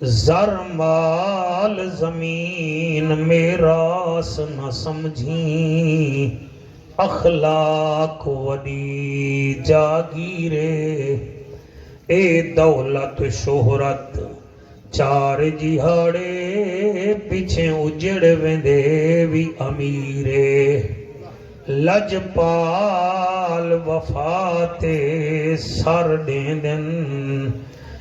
زر مال زمین میراث نہ سمجھی، اخلاق وڈی جاگیرے، اے دولت شہرت چار جہاڑے، پیچھے اجڑ ویندے وی امیرے، لجپال وفاتے سر ڈیندن،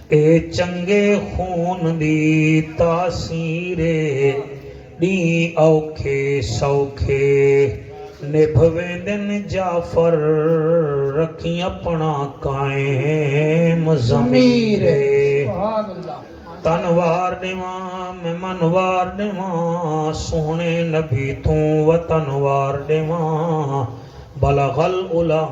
اے چنگے خون دی تاثیرے، ڈی اوکھے سوکھے نبھویندن، جعفر رکھی اپنا قائم ضمیرے، تنوار دیواں میں منوار دیواں، سونے نبی تو وطنوار دیواں، بلغ العلا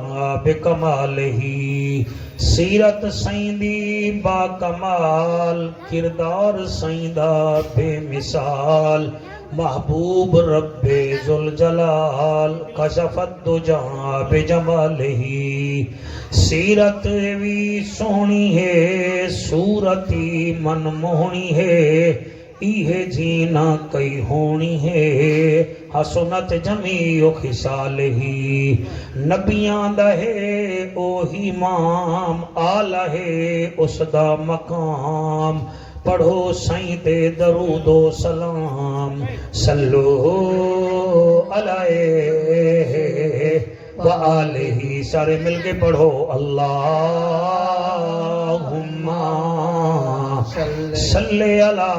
بکمالہی، سیرت سیندی با کمال، کردار سیندہ بے مثال، محبوب رب ذوالجلال، کشفت دجا بجمالہی، سیرت وی سونی ہے صورتی من موہنی ہے، ایہ جینا کئی ہونی ہے، حسنت جمیع خصالہی، نبیاں دا ہے اوہی امام، آلہ ہے اس دا مقام، پڑھو سائیں تے درود و سلام، صلو علیہ وآلہ، سارے مل کے پڑھو، اللہم صلی علی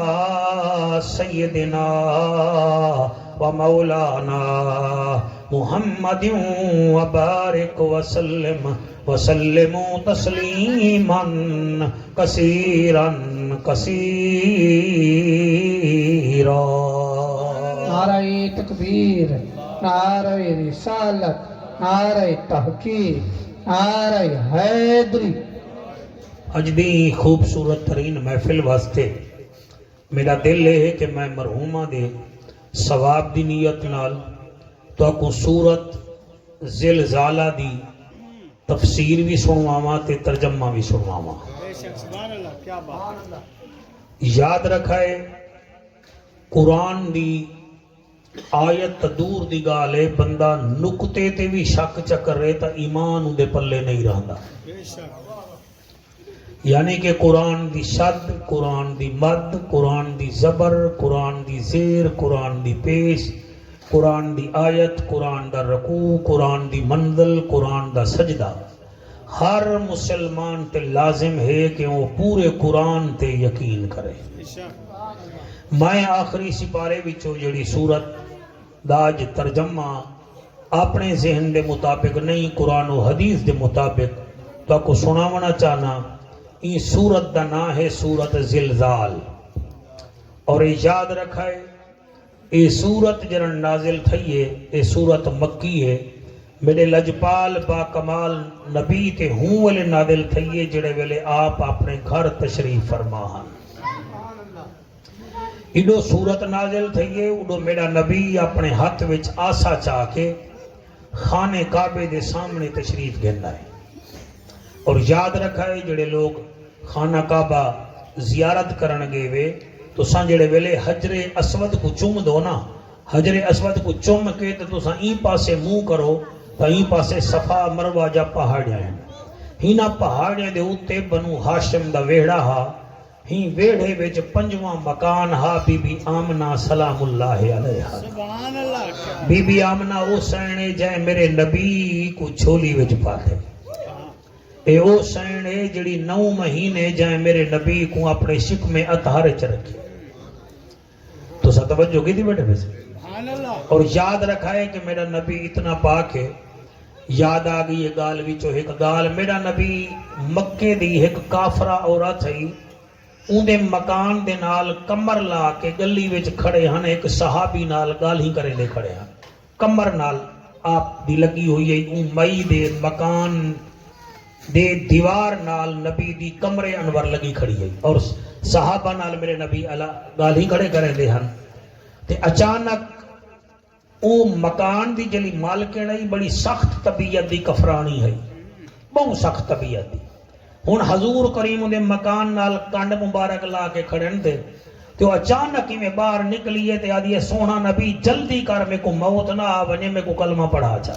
سیدنا و مولانا محمد وبارک وسلم وسلم تسلیما کثیرا کثیرا۔ نعرہ تکبیر، نعرہ رسالت، نعرہ تحقیق، نعرہ حیدری۔ اج دی خوبصورت ترین محفل واسطے میرا دل ہے کہ میں مرحومہ دے ثواب دی نیت نال تو کو سورت زلزالہ دی تفسیر بھی سنواواں تے ترجمہ بھی سنواواں۔ یاد رکھائے قرآن دی آیت دور دی گالے، بندہ نکتے تے بھی شک چکر رہے تا ایمان اندے پلے نہیں رہندا، یعنی کہ قرآن دی شد، قرآن دی مد، قرآن دی زبر، قرآن دی زیر، قرآن دی پیش، قرآن دی آیت، قرآن دا رکوع، قرآن دی منزل، قرآن دا سجدہ، ہر مسلمان تے لازم ہے کہ وہ پورے قرآن تے یقین کرے۔ میں آخری سپارے وچوں جڑی سورت داج ترجمہ اپنے ذہن دے مطابق نہیں، قرآن و حدیث دے مطابق تو کو سناونا چاہنا، یہ سورت دا نام ہے سورت زلزال، اور یاد رکھائے یہ سورت جرن نازل تھی ہے، یہ سورت مکی ہے، میرے لجپال با کمال نبی تے ہوں والے نازل تھی ہے، جڑے ویلے آپ اپنے گھر تشریف فرما ہیں۔ ایڈو سورت نازل تھی ہے، اڈو میرا نبی اپنے ہاتھ وچ آسا چاہ کے خانے کعبے دے سامنے تشریف گھندا ہے۔ اور یاد رکھا ہے جڑے لوگ خانہ کعبہ زیارت کرن گے وے تو ساں جڑے ویلے حجر اسود کو چوم دو نا، حجر اسود کو چوم کے تو ساں این پاسے منہ کرو تو این پاسے صفا مروہ جا پہاڑیاں ہیں، ہینا پہاڑیاں دے اوتے بنو ہاشم دا ویڑا ہا، ہی ویڑے وچ پنجواں مکان ہا بی بی آمنہ سلام اللہ علیہ۔ بی بی آمنہ او سینے جائے میرے نبی کو چھولی وچ پاتے، اے او سینے جڑی 9 مہینے جائے میرے نبی کو اپنے شک میں اطہار چ رکھے۔ تو سا توجہ کی تھی بیٹھے ویسے، اور یاد رکھا ہے کہ میرا نبی اتنا پاک ہے۔ یاد آگئی یہ گال وچو ایک گال، میرا نبی مکے دی ایک کافرہ عورت ہے، اندے مکان دے نال کمر لا کے گلی وچ کھڑے ہن، ایک صحابی نال گال ہی کرے دے کھڑے ہن، کمر نال آپ دی لگی ہوئی ہے، اون مئی دے مکان دے دیوار نال نبی دی کمرے انور لگی کھڑی ہے، اور صحابہ نال میرے نبی گال ہی کھڑے کرے دے ہن۔ تے اچانک او مکان دی جلی مالکن ہے، بڑی سخت طبیعت دی کفرانی ہے، بہت سخت طبیعت دی، ہن حضور کریم دے مکان نال کنڈ مبارک لا کے کھڑن تے تو اچانک ہی میں باہر نکلیے تے آدھی سونا نبی جلدی کر میں کو موت نہ آونے میں کو کلمہ پڑھا جا.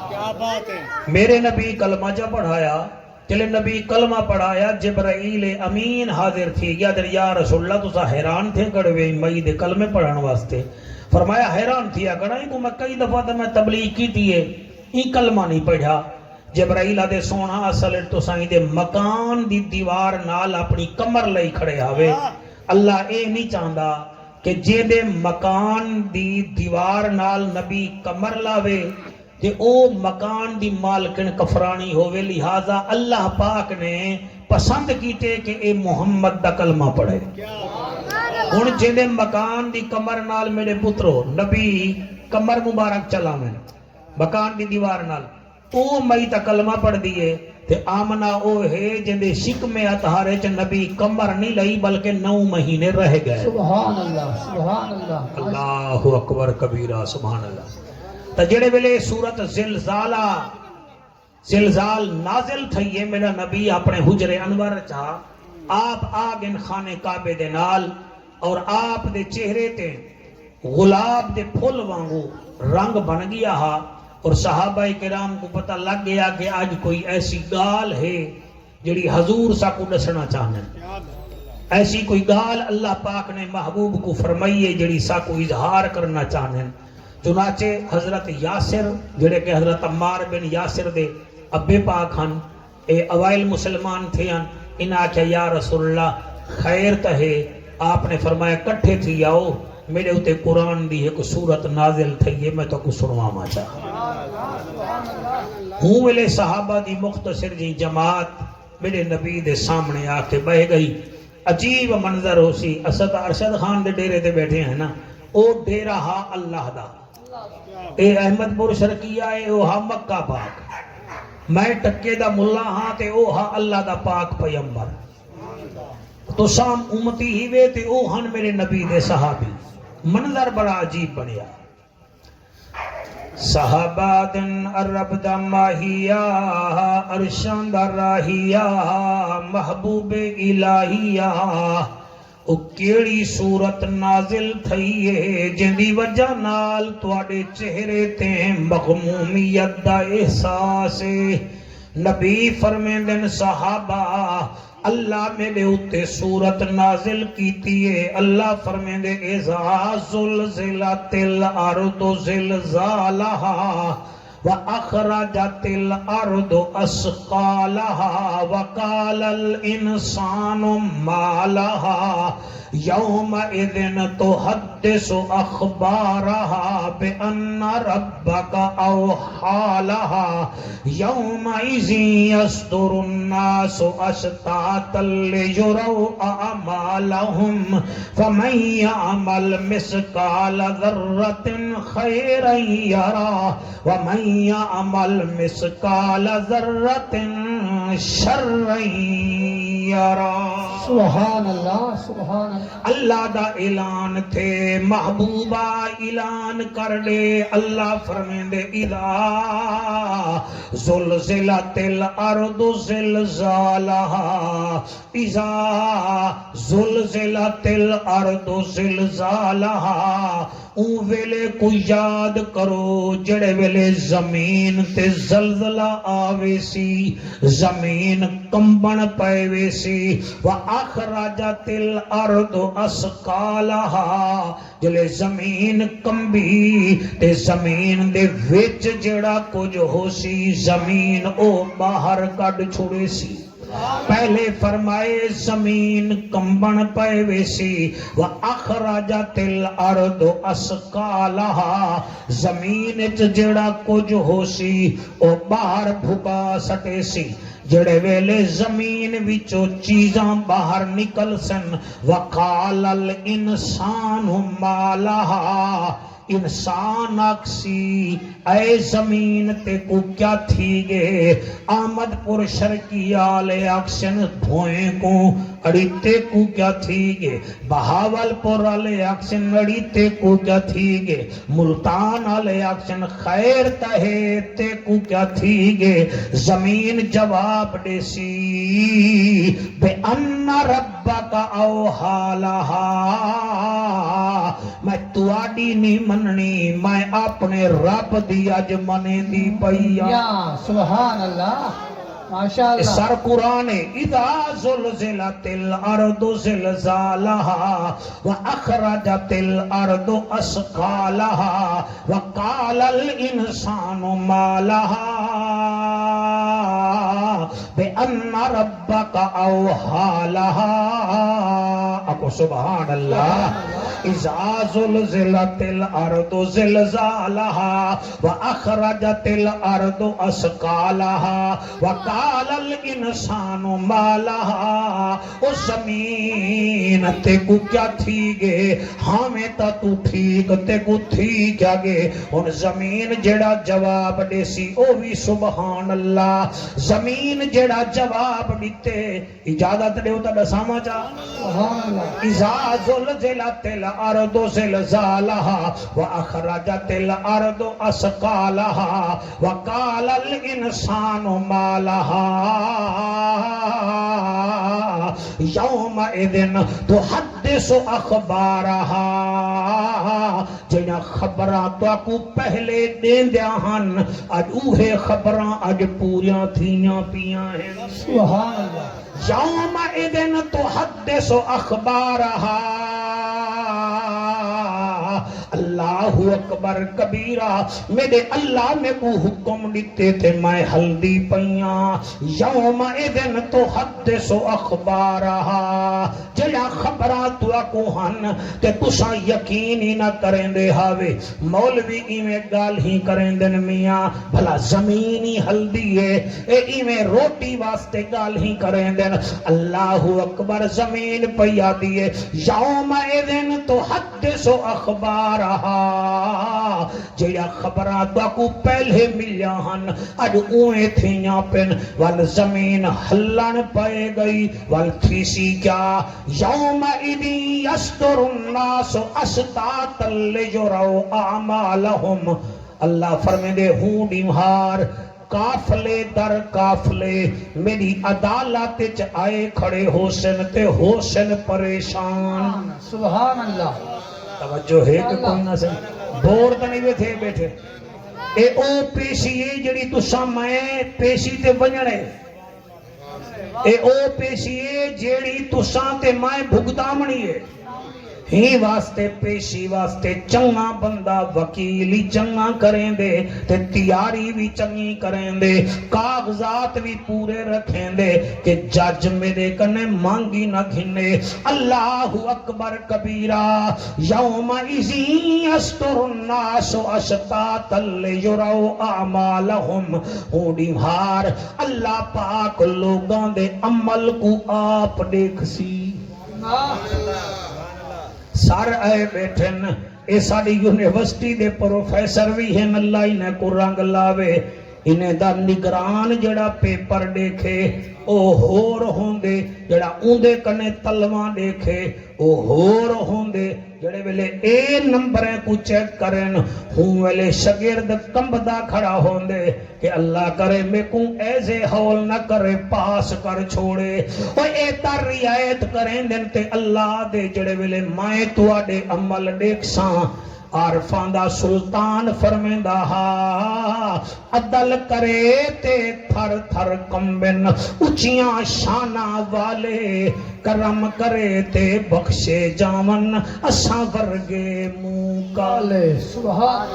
کیا بات ہے. میرے نبی کلمہ جا پڑھایا چلے نبی کلمہ پڑھایا جبرائیل امین حاضر تھی گیا در یا رسول اللہ تو سا حیران تھے کڑوے مئی دے کلمے پڑھان واسطے. فرمایا حیران تھیا کڑا ہی کو میں کئی دفعہ تو میں تبلیغ کی تیئے ہی کلمہ نہیں پڑھا. جبرائیل آدھے سونا اصل تو سائیں دے مکان دی دیوار نال اپنی کمر لئی کھڑے آوے. اللہ اے نہیں چاہندا کہ جے دے مکان دی دیوار نال نبی کمر لاوے کہ او مکان دی مالکن کفرانی ہوئے. لہذا اللہ پاک نے پسند کیتے کہ اے محمد دا کلمہ پڑھے. ہن جے مکان دی کمر نال میرے پترو نبی کمر مبارک چلا میں مکان دی دیوار نال او مئی تا کلمہ پڑھ دیئے تے آمنہ او ہے جندے شکم اطہارے چ نبی کمر نہیں لئی بلکہ 9 مہینے رہ گئے. سبحان اللہ سبحان اللہ. اللہ اکبر کبیرہ سبحان اللہ. تا جڑے ویلے سورت زلزال نازل تھئیے میرا نبی اپنے حجر انور چاہ آپ آگن خانے کعبے دے نال اور آپ دے چہرے تے غلاب دے پھول وانگو رنگ بن گیا ہا اور صحابہ کرام کو پتہ لگ گیا کہ آج کوئی ایسی گال ہے جڑی حضور سا کو دسنا چاہنے. ایسی کوئی گال اللہ پاک نے محبوب کو فرمائیے جڑی سا کو اظہار کرنا چاہنے. چنانچہ حضرت یاسر جڑے کہ حضرت عمار بن یاسر دے ابے پاک ہن اے اوائل مسلمان تھے ہن انہاں کیا یا رسول اللہ خیر تہے. آپ نے فرمایا کٹھے تھی آؤ میرے ہوتے قرآن دی ایک سورت نازل تھئیے میں تو کو سنواما چاہا. ہوں ویلے صحابہ دی مختصر جی جماعت میرے نبی دے سامنے آ کے بہ گئی. عجیب منظر ہو سی. اسد ارشد خان دے ڈیرے تے بیٹھے ہیں نا او ڈیرہ ہا اللہ دا اے احمد پور شرکیہ اے او ہا مکہ پاک میں ٹکے دا ملا ہاں تے او ہا اللہ دا پاک پیمبر تو سام امتی ہی وے تے او ہن میرے نبی دے صحابی. منظر بڑا عجیب بنیا. صحابہ دن عرب دا ماہیا ارشان دا راہیا محبوب الہیا او کیڑی صورت نازل تھئیے جندی وجہ نال تواڈے چہرے تے مغمومیت دا احساس. نبی فرمیندن صحابہ اللہ میرے اتے صورت نازل کیتی ہے. اللہ فرمیندے اذا زلزلت الارض زلزالہا وَأَخْرَجَتِ الْأَرْضُ أَثْقَالَهَا وَقَالَ الْإِنسَانُ مَا لَهَا يَوْمَئِذٍ تُحَدِّثُ أَخْبَارَهَا بِأَنَّ رَبَّكَ أَوْحَىٰ لَهَا يَوْمَئِذٍ يَصْدُرُ النَّاسُ أَشْتَاتًا لِيُرَوْا أَعْمَالَهُمْ فَمَن يَعْمَلْ مِثْقَالَ ذَرَّةٍ خَيْرًا يَرَهُ وَمَن يَعْمَلْ مِثْقَالَ ذَرَّةٍ شَرًّا يَرَهُ. سبحان اللہ سبحان اللہ. اللہ دا اعلان تھے محبوبہ اعلان کر دے. اللہ فرمیندے اذا زلزلت الارض زلزالہا اذا زلزلت الارض زلزالہا. اون ویلے کو یاد کرو جڑے ویلے زمین تے زلزلہ آوے سی زمین کمبن پائے وے سی. وَأَخْرَجَتِ الْأَرْضُ أَثْقَالَهَا جلے زمین کمبی تے زمین دے وچ جڑا کچھ ہو سی زمین او باہر کڈ چھوڑے سی. پہلے فرمائے زمین کمبن پائے وے سی. وَأَخْرَجَتِ الْأَرْضُ أَثْقَالَهَا زمین چ جڑا کچھ ہو سی او باہر بھکا سٹے سی. جڑے ویلے زمین وچوں چیزاں باہر نکل سن وقال الانسان ما لها انسان اکسی اے زمین تے کو کیا تھی گے آمد پر شرکی آلے اکشن دھوئیں کو اڑیتے کو کیا تھی گے بہاول پر آلے اکشن اڑیتے کو کیا تھی گے ملتان آلے اکشن خیر تہیتے کو کیا تھی گے زمین جواب دے سی بے ان ربک اوحا لہا میں تواڈی نہیں مننی میں اپنے رب دی اج منے دی پئیا یا سبحان اللہ ماشاء اللہ سر قرآن اذا زلزلت الارض زلزالها واخرجت الارض اثقالها وقال الانسان ما لها بان ربك اوحى لها اكو سبحان اللہ اذا زلزلت الارض زلزالها واخرجت الارض اثقالها وقال الانسان ما لها او زمین تے کو کیا تھی گے ہمیں تا تو ٹھیک تے کو تھی کیا گے ان زمین جڑا جواب دے سی او بھی سبحان اللہ زمین جڑا جواب دیتے اجازت دے تا دساما چا سبحان اللہ اذا زلزلت الارض زلزالها واخرجت الارض اثقالها وقال الانسان ما لها یومئذ تحدث اخبارها جنہاں خبراں تو کو پہلے دیندیاں ہن اج اوہے خبراں اج پوریاں تھیاں پیاں ہیں سبحان اللہ یومئذ تحدث اخبارها اللہ اکبر کبیرہ میرے اللہ میں کو حکم دیتے تھے میں ہلدی پیاں یومئذ تحدث اخبارها جڑا خبراں تو کو ہن کہ تساں یقین ہی نہ کریں دے ہاوے مولوی ایویں گال ہی کریں دن میاں بھلا زمین ہی ہلدی ہے اے ایویں روٹی واسطے گال ہی کریں دن اللہ اکبر زمین پیا دیے یومئذ تحدث اخبارها جڑا خبراں تو کو پہلے ملیا ہن اج اوے تھیاں پن ول زمین ہلن پے گئی ول تھیسی کیا یومئذ یصدر الناس اشتاتا لیروا اعمالهم اللہ فرمے دے ہوں ڈیمہار کافلے در کافلے میری عدالت چ آئے کھڑے حسن تے حسن پریشان سبحان اللہ توجہ ہے کہ کوئی نہ سے بور تے نہیں بیٹھے بیٹھے اے او پیشی ہے جڑی تساں میں پیشی تے ونجنے اے او پیشی ہے جڑی تساں تے میں بھگتامنی ہے ہی واسطے پیشی واسطے چنگا بندہ وکیلی چنگا کریں دے تے تیاری بھی چنگی کریں دے کاغذات بھی پورے رکھیں دے کہ جج میرے کنے مانگی نہ گھنے اللہ اکبر کبیرہ یومئذ یصدر الناس اشتاتا لیروا اعمالهم ہوڑی ہار اللہ پاک لوگاں دے عمل کو آپ دیکھ سی سار آئے بیٹھن اے ساری یونیورسٹی دے پروفیسر بھی ہیں اللہ انہیں کو رنگ لاوے انہیں دا نگران جڑا پیپر دیکھے او ہور ہوندے جڑا اوندے کنے تلواں دیکھے او ہور ہوندے جڑے ویلے اے نمبریں کو چیک کرن ہوں ویلے شگرد کمبدا کھڑا ہوندے کہ اللہ کرے میں کو ایسے حول نہ کرے پاس کر چھوڑے او اے تر رعایت کریں دن تے اللہ دے جڑے ویلے مائیں تواڈے عمل دیکھ ساں عارفاں دا سلطان فرمیندہ ہا عدل کرے تے تھر تھر کمبن اچیاں شانہ والے کرم کرے تے بخشے جامن اساں ورگے منہ کالے سبحان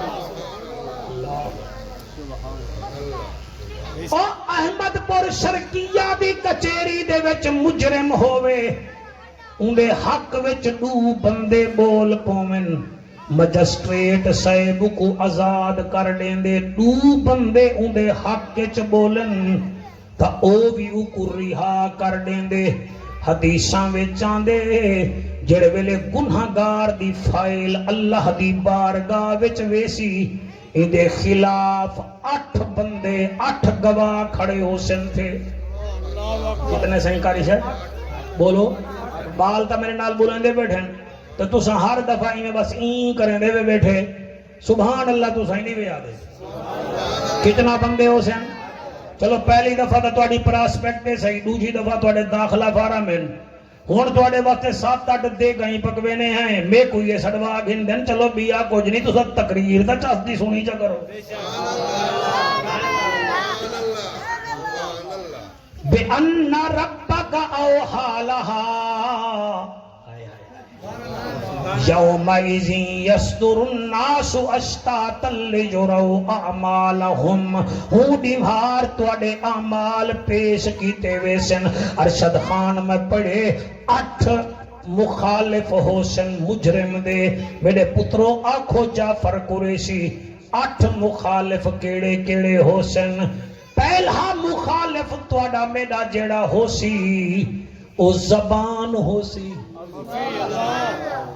او احمد پور شرکیہ دی کچیری دے وچ مجرم ہووے اندے حق وچ دو بندے بول پومن مجسٹریٹ صاحب کو آزاد کر دیں دے دو بندے اندے حق چ بولن تا او بھی او کو رہا کر دیں دے حدیثاں وچ آندے جڑے ویلے گنہگار دی فائل اللہ دی بارگاہ وچ ویسی اندے خلاف 8 بندے 8 گواہ کھڑے ہو سن تھے. کتنے صحیح کاری ہے بولو. بال تا میرے نال بولندے بیٹھے تو تساں ہر دفعہ میں بس این کریں دے بیٹھے سبحان اللہ تو صحیح نہیں بھی آدھے. کتنا بندے ہو سن؟ چلو پہلی دفعہ تو تواڈی پراسپیکٹ صحیح, دوسری دفعہ تواڈے داخلہ فارم ہیں. ہن تواڈے واسطے 7-8 دے گئی پکوینے ہیں میں کوئی یہ سڑوا گن دین. چلو بیا کچھ نہیں تساں تقریر دا چسدی سنی چا کرو. بِأَنَّ رَبَّكَ أَوْحَىٰ لَهَا يَوْمَئِذٍ يَصْدُرُ النَّاسُ أَشْتَاتًا لِيُرَوْا أَعْمَالَهُمْ. ہوں دیوار تواڈے اعمال پیش کیتے ویسن. ارشد خان میں پڑھے 8 مخالف ہوسن مجرم دے. میرے پترو آکھو جعفر قریشی 8 مخالف کیڑے کیڑے ہوسن. پہلا مخالف تواڈا میرا جیڑا ہو سی او زبان ہو سی.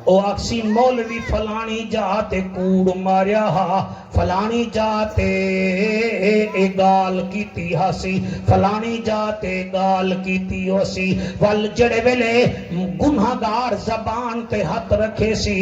او اکسی مولوی فلانی جاتے کوڑ ماریا ہا, فلانی جاتے گال کیتی ہاسی, فلانی جاتے گال کیتی ہو سی. وال جڑے ویلے گنہگار زبان تے ہاتھ رکھے سی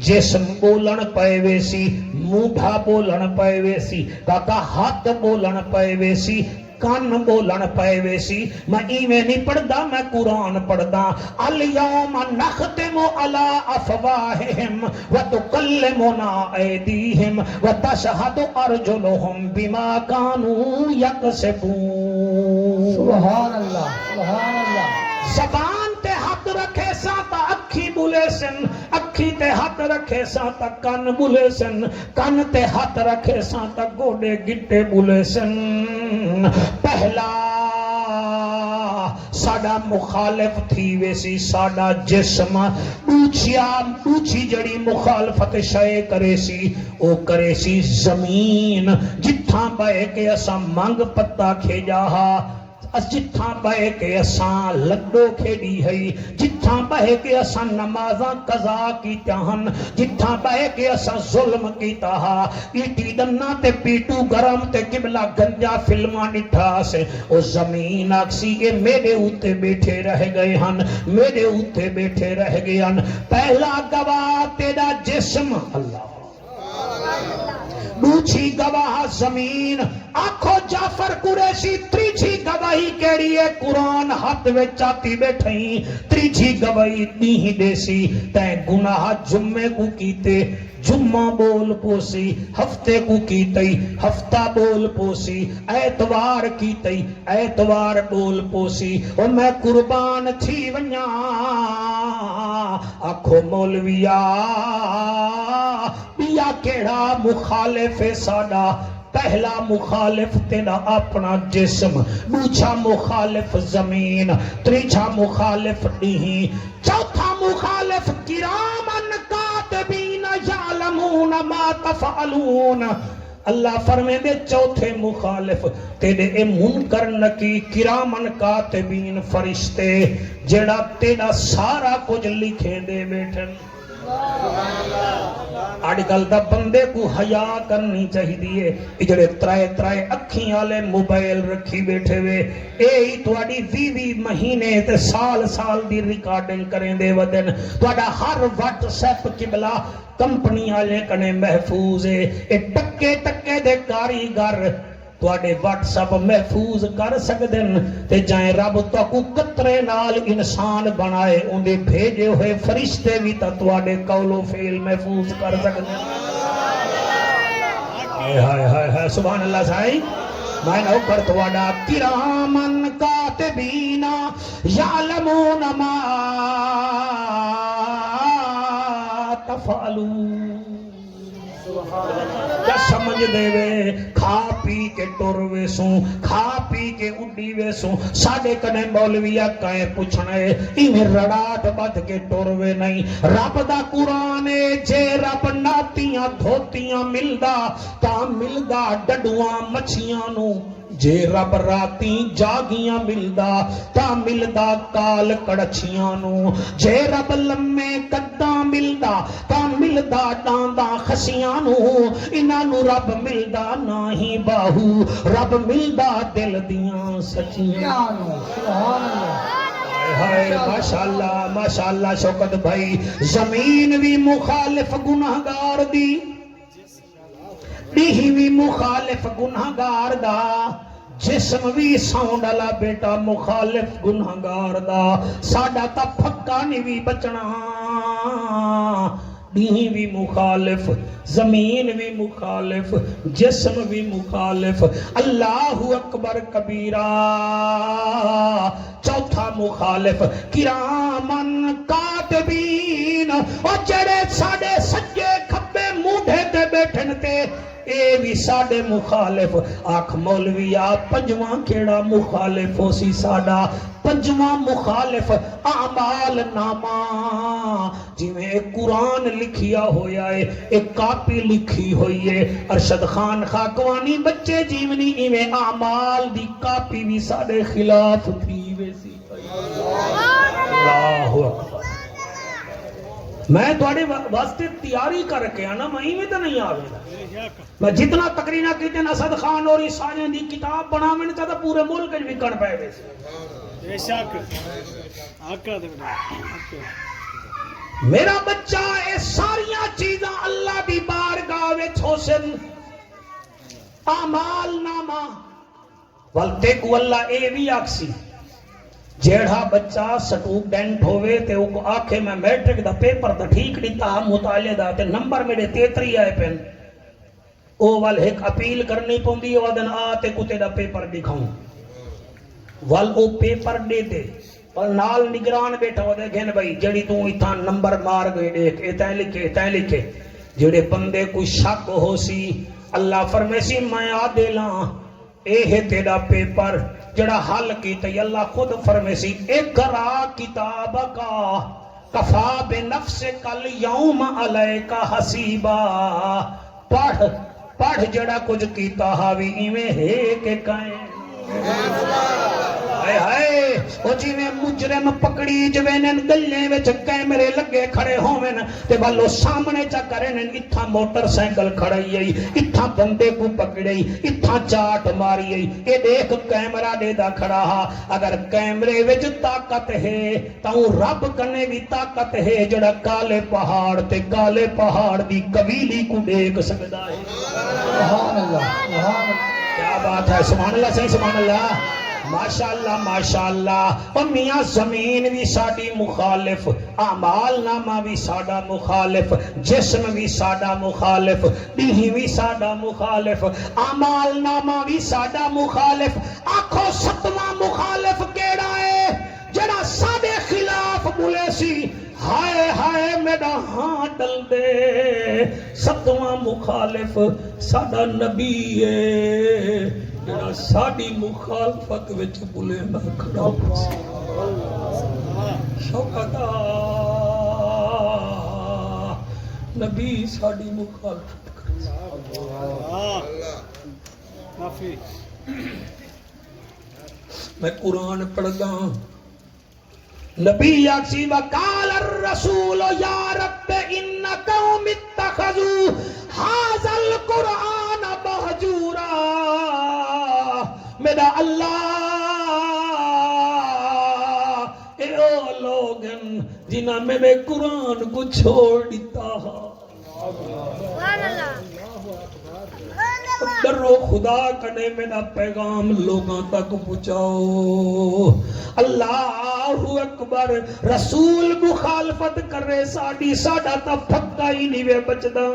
جسم بولن پے وے سی, موڈھا بولن پے وے سی, کاکا ہاتھ بولن پے وے سی, کان بولن پے وے سی. میں ایویں نہیں پڑھدا, میں قرآن پڑھدا. الیوم نختم علی افواہہم وتکلمنا ایدیہم وتشہد ارجلہم بما کانوا یکسبون. سبحان اللہ سبحان اللہ. زبان تے ہاتھ رکھے سا تا اکھی بولے سن, اکھی تے ہاتھ رکھے سا تا کان بولے سن, کان تے ہاتھ رکھے سا تا گوڑے گٹے بولے سن. پہلا ساڈا مخالف تھی ویسی ساڈا جسم. دوچی جڑی مخالفت شے کرے سی او کرے سی زمین. جتھاں بہ کے اساں منگ پتا کھیجا ہا, جتھاں بہ کے اساں لڈو کھیڑی ہے, جتھاں بہ کے اساں نمازاں قضا کیتا ہن, جتھاں بہ کے اساں ظلم کیتا ہا, ایٹی دنا تے پیٹو گرم تے قبلہ گنجا فلماں ڈٹھا سے. او زمین آکسی اے میرے اوتے بیٹھے رہ گئے ہن, میرے اوتے بیٹھے رہ گئے ہن. پہلا گواہ تیرا جسم اللہ, دوچھی گواہ زمین. آکھو جعفر قریشی تریچھی گواہی کیڑی ہے؟ قرآن ہاتھ وچ آتی بیٹھیں. تریچھی گواہی نہیں دے سی. تے گناہ جمعے کو کیتے جمعہ بول پوسی, ہفتے کو کیتے ہفتہ بول پوسی, ایتوار کیتے ایتوار بول پوسی. او میں قربان تھی ونیا آکھو مولویا بیا کیڑا مخالف ساڈا. پہلا مخالف تیرا اپنا جسم, دوسرا مخالف زمین, تیسرا مخالف نہیں, چوتھا مخالف کرامن کاتبین یعلمون ما تفعلون. اللہ فرمے دے چوتھے مخالف تیرے اے منکر نکی کرامن کاتبین فرشتے جڑا تیرا سارا کچھ لکھے دے بیٹھن. آج کل دا بندے کو حیا کرنی چاہی دیئے. جڑے ترائے اکھیں آلے موبائل رکھی بیٹھے ہوئے اے ہی تواڈی 20 مہینے تے سال دی ریکارڈنگ کریں دے ودن. تواڈا ہر واٹس ایپ قبلہ کمپنی آلے کنے محفوظ ہے. اے ٹکے دے کاریگر تواڈے واٹس ایپ محفوظ کر سکدن تے جائیں رب تاکو قطرے نال انسان بنائے اندے بھیجے ہوئے فرشتے بھی تا تواڈے قول و فعل محفوظ کر سکدن. ہائے سبحان اللہ سائی. میں نوکر تواڈا کرامن کاتبین یعلمون ما تفعلون. کیا سمجھ دے وے کھا پی کے ٹر ویسوں کھا پی کے اڈی ویسوں ساڈے کنے مولوی آکائے پوچھنے ایویں رڑاٹ بد کے ٹر وے نہیں رب دا قرآن جے رب ناتیاں دھوتیاں ملدا تا ملدا ڈڈواں مچھیاں نو جے رب راتی جاگیاں ملدا تا ملدا کال کڑچیاں نو جے رب لمے کداں ملدا تا ملدا ڈانداں خسیاں نو انہاں نو رب ملدا نہیں باہو رب ملدا دل دیاں سچیاں نو سبحان اللہ ہائے ماشاءاللہ شوکت بھائی زمین بھی مخالف گناہگار دی دیہی بھی مخالف گناہگار دا جسم بھی ساؤنڈ والا بیٹا مخالف گناہگار دا ساڈا تا پھکا نہیں بھی بچنا دیہی بھی مخالف زمین بھی مخالف جسم بھی مخالف اللہ اکبر کبیرہ چوتھا مخالف کرامن کاتبین اور جڑے ساڈے سجے کھبے موڈھے تے بیٹھن تے اے بھی ساڈے مخالف آکھ مولویا پنجواں کیڑا مخالف ہو سی ساڈا پنجواں مخالف اعمال نامہ جویں قرآن لکھیا ہویا ہے ایک کاپی لکھی ہوئی ہے ارشد خان خاکوانی بچے جیونی ایویں اعمال دی کاپی بھی ساڈے خلاف تھی ویسی اللہ اکبر میں تھوڑے واسطے تیاری کر کے آنا میں میں تو نہیں آوے میں جتنا تقرینہ کیتے اسد خان اور سارے دی کتاب بناویں چاہتا پورے ملک وچ وکن پے ویسے بے شک آقا دے میرا بچہ اے ساریاں چیزاں اللہ دی بارگاہ وچ ہوسن اعمال نامہ ولتے کو اللہ اے بھی آکسی جیڑا بچہ سٹوڈنٹ ہوئے تے وہ کو آکھے میں میٹرک دا پیپر دا ٹھیک دیتا مطالعہ دا تے نمبر میرے 33 آئے پہن او وال ایک اپیل کرنی پوندی او دن آتے کتے دا پیپر دکھاؤں وال او پیپر دے دے اور نال نگران بیٹھا ہو دیکھیں بھائی جڑی تو اتھا نمبر مار گئے دیکھ اے لکھے جڑے بندے کوئی شک ہو سی اللہ فرمیسی میں آدے لاں اے ہے تیرا پیپر جڑا حل کی تی اللہ خود فرمیسی اقرا کتاب کا کفا بنفسک الیوم علیک حسیبا پڑھ جڑا کچھ کیتا ہاوی ایویں ہے کہ کائیں ہائے ہائے او جویں مجرم پکڑی جویں گلے وچ کیمرے لگے کھڑے ہوویں تے بالو سامنے چا کرن اتھا موٹر سائیکل کھڑائی ائی اتھا بندے کو پکڑئی اتھا چاٹ ماری ائی اے دیکھ کیمرہ دے دا کھڑا ہا اگر کیمرے وچ طاقت ہے تاں رب کنے بھی طاقت ہے جڑا کالے پہاڑ تے کالے پہاڑ دی قبیلی کو دیکھ سکدا ہے سبحان اللہ کیا بات ہے سبحان اللہ صحیح سبحان اللہ ماشاءاللہ اور میاں زمین بھی ساڑی مخالف اعمال نامہ بھی ساڑا مخالف جسم بھی ساڑا مخالف دیہی بھی ساڑا مخالف اعمال نامہ بھی ساڑا مخالف آنکھوں ستواں مخالف کیڑا ہے جڑا ساڑے خلاف بولے سی ہائے ہائے میرا ہاں ڈل دے ستواں مخالف ساڑا نبی ہے جڑا ساڑی مخالفت وچ بولے نہ کھڑا شوکتا نبی ساڑی مخالفت کرتا معافی میں قرآن پڑھدا نبی یاکسی وقال الرسول یا رب ان قوم اتخذوا هذا القرآن مہجورا میرا اللہ اے او لوگن جنہاں میرے قرآن کو چھوڑ دیتا ڈرو خدا کنے میرا پیغام لوگاں تک پہنچاؤ اللہ اکبر رسول مخالفت کرے ساڈا تا پھکا ہی نہیں وے بچدا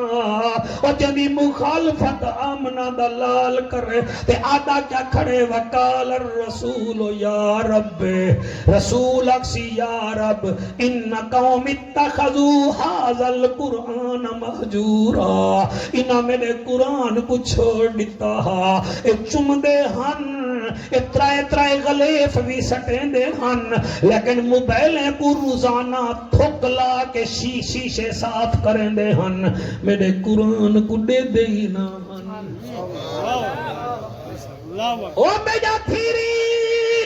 اور جدی مخالفت آمنا دا لال کرے تے آدھا کیا کھڑے وقال الرسول یا رب رسول اکسی یا رب ان قوم اتخذوا هذا القرآن مہجورا انہاں میرے قرآن کو چھوڑ چھوڑ دیتا اے چمدے ہن اے ترائے ترائے غلیف بھی سٹیندے ہن لیکن موبائلیں کو روزانہ تھک لا کے شیشے صاف کریں دے ہن میرے قرآن کو دے دے ہی نہ ہن او میجا تھیری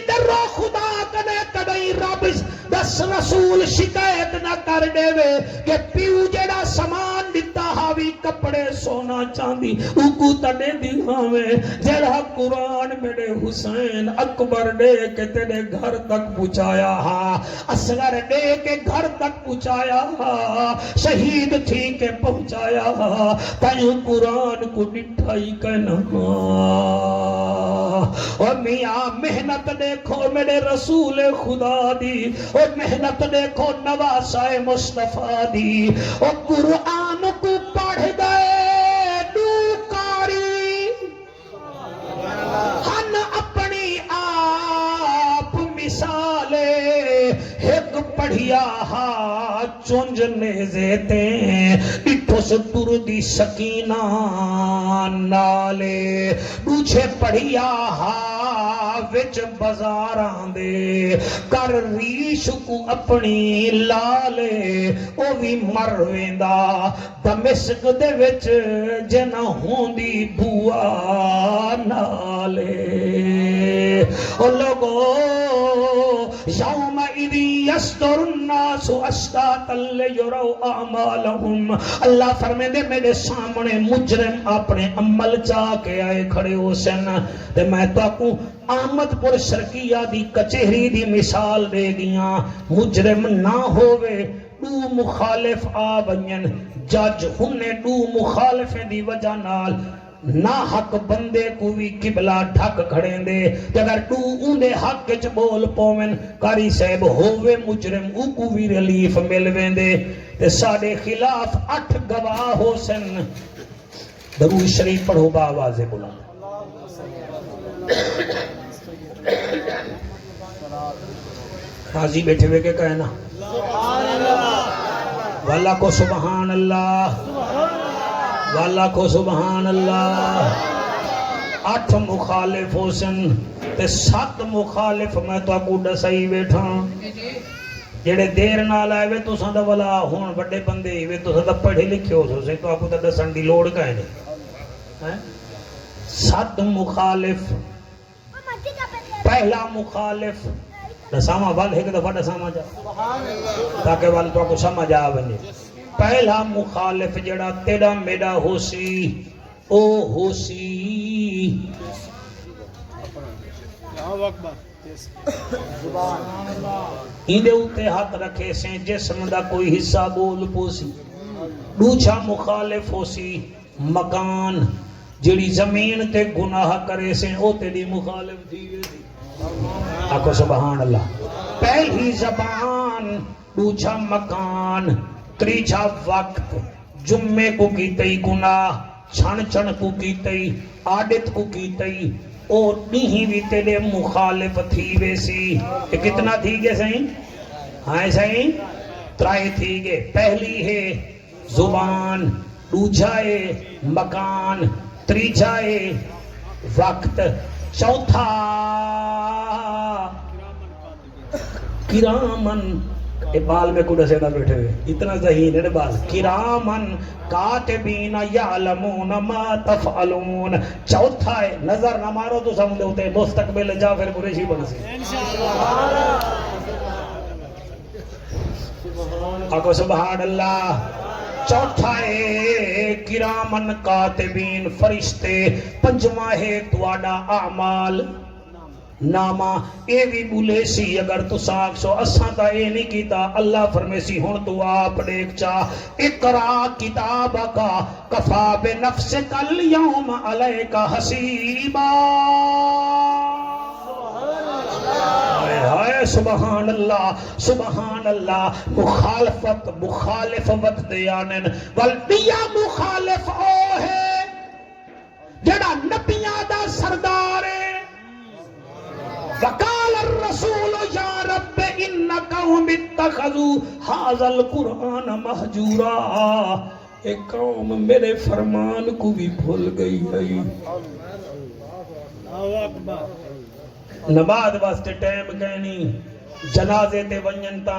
درو خدا کنے کدئی رب دس رسول شکایت نہ کر دے وے کہ پیو جڑا سامان دیتا ہاوی کپڑے سونا چاندی اوکو تڑے دی ہاوے جڑا قرآن میرے حسین اکبر دے کے تیرے گھر تک پہنچایا ہا اصغر دے کے گھر تک پہنچایا ہا شہید تھی کے پہنچایا ہا تائیوں قرآن کو ڈٹھائی کہنا اور میاں محنت دیکھو میرے رسول خدا دی اور محنت دیکھو نواسہ مصطفیٰ دی اور قرآن کو پڑھ گئے دوکاری ہن اپنی آپ مثالے ایک پڑھیا ہا چونجنے زیتے اٹھو ستر دی سکینہ نالے دوچھے پڑھیا ہا وچ بازاراں دے کر ریش کو اپنی لالے او بھی مر ویندا دمشق دے وچ جنا ہوندی بوا نالے او لوگو یوم اذی یصدر الناس اشتاتا لیروا اعمالہم اللہ فرمیندے میرے سامنے مجرم اپنے عمل چاہ کے آئے کھڑے ہو سن تے میں تو کو احمد پور شرکیہ دی کچہری دی مثال دے گیاں مجرم نہ ہووے دو مخالف آ بنین جج ہنے دو مخالفیں دی وجہ نال نہ حق بندے کو بھی قبلہ ڈھک کھڑیں دے اگر تو اندے حق چ بول پومن کاری صاحب ہووے مجرم او کو بھی ریلیف ملویں دے تے ساڑے خلاف 8 گواہ ہو سن درود شریف پڑھو با آواز بلند قاضی بیٹھے ہوئے کے کہنا واللہ کو سبحان اللہ واللہ کو سبحان اللہ 8 مخالف ہو سن تے 7 مخالف میں تو اکو ڈسائی بیٹھا جڑے دیر نال آئے وے تو سندہ والا ہون بڑے بندے وے تو سندہ پڑھے لکھے ہو سو سے تو اکو تا ڈسن دی لوڑ کہے نہیں 7 مخالف پہلا مخالف ڈسامہ وال ایک دفعہ ڈسامہ جا تاکہ وال تو اکو سمجھ آ بنے پہلا مخالف جڑا تیڑا میڑا ہو سی او ہو سی ایندے اوتے ہاتھ رکھے سے جسم دا کوئی حصہ بول پوسی دوچھا مخالف ہو سی مکان جڑی زمین تے گناہ کرے سے او تیڑی مخالف تھی آکو سبحان اللہ پہلی زبان دوچھا مکان تریچا وقت جمعے کو کیتئی گناہ چھن چھن کو کیتئی عادت کو کیتئی اور نہیں بھی تیرے مخالف تھی ویسی یہ کتنا تھی گے سہیں ہاں سہیں 3 تھی گے پہلی ہے زبان دوجھائے مکان تریجھائے وقت چوتھا کرامن بال میں کڑا سیدہ بیٹھے ہوئے اتنا ذہین ہے بال کرامن کاتبین یعلمون ما تفعلون چوتھا ہے نظر نہ مارو تو سمجھے ہوتے مستقبل جعفر قریشی بن سے آگو سبحان اللہ چوتھا ہے کرامن کاتبین فرشتے پنجواں ہے تواڈا اعمال نامہ اے بھی بولے سی اگر تو ساکھ سو اساں تا اے نہیں کیتا اللہ فرمے سی ہون تو آپ دیکھ چاہ اقرا کتابکا کفا بنفسک اليوم علیکا حسیبا ہائے سبحان اللہ مخالفت مخالف وقت دیانن والبیا مخالف او ہے جڑا نبیاں دا سردار ہے وقال الرسول یا رب ان قوم اتخذوا هذا القرآن مہجورا ایک قوم میرے فرمان کو بھی بھول گئی ہے اللہ اکبر نماز واسطے ٹائم کہنی جنازے تے ونجن تا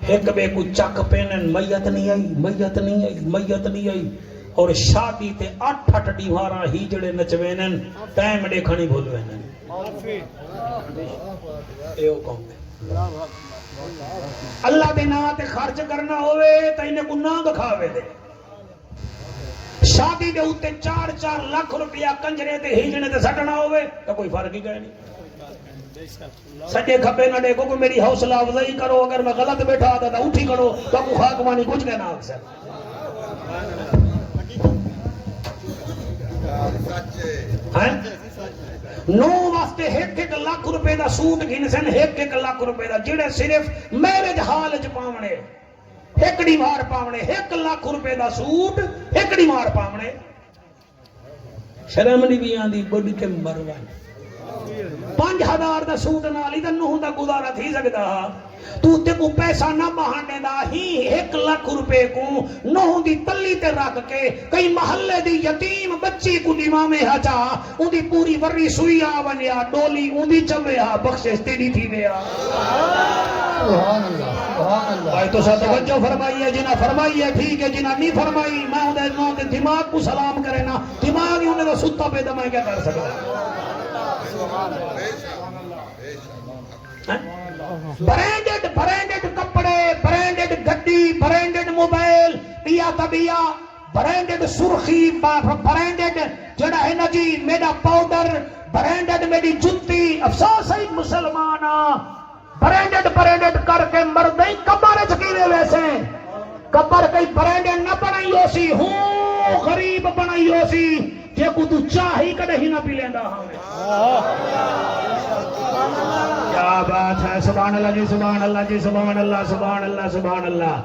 ایک بے کو چک پینن میت نہیں آئی میت نہیں آئی میت نہیں آئی اور شادی تے 8 ڈیوارا ہی جڑے نچوینن ٹائم دیکھنی بھول وینن معافی ایو قوم ہے اللہ دے نام تے خرچ کرنا ہوئے تے انہیں کو نہ دکھاوے دے شادی دے ہوتے 4 لاکھ روپیہ کنجرے تے ہیجنے تے سٹنا ہوئے تو کوئی فرق ہی کہے نہیں سجے کھپے نہ دیکھو کہ میری حوصلہ افزائی کرو اگر میں غلط بیٹھا آتا تھا اٹھی کرو تو کو خاک مانی کچھ کہنا اکثر نو واسطے 1 لاکھ روپے دا سوٹ گھنسن 1 لاکھ روپے دا جڑے صرف میرج حال چ پاونے ایکڑی مار پاونے 1 لاکھ روپے دا سوٹ ایکڑی مار پاونے شرم نہیں بھی آندی بڑی کے مروان 5000 دا سوٹ نالی دا نوہ دا گزارا تھی سکتا تو تے کو پیسہ نہ بہانے دا ہی 1 لاکھ روپے کو نوہ دی تلی تے رکھ کے کئی محلے دی یتیم بچی کو دیما میں ہچا ان دی پوری وری سوئی آونیا ڈولی ان دی چویا بخشش تیری تھی ویا سبحان اللہ سبحان اللہ بھائی تو سا توجہ فرمائیے جنہ فرمائیے ٹھیک ہے جنہ نہیں فرمائی میں انہیں دے دماغ کو سلام کرے نا دماغ ہی انہیں تو ستا پہ دمائیں کیا کر سکتا برینڈڈ کپڑے برینڈڈ گڈی برینڈڈ موبائل پیا تبیا برینڈڈ سرخی برینڈڈ جڑا ہے نا جی میرا پاؤڈر برینڈڈ میری جتی افسوس ہے مسلمان برینڈڈ کر کے مرد ہی قبر چکیوے ویسے قبر کئی برینڈڈ نہ بنائی ہو سی ہوں غریب بنائی ہو سی جے کو تو چاہی کدے ہی نہ پی لیندہ ہمیں کیا بات ہے سبحان اللہ جی سبحان اللہ جی سبحان اللہ سبحان اللہ سبحان اللہ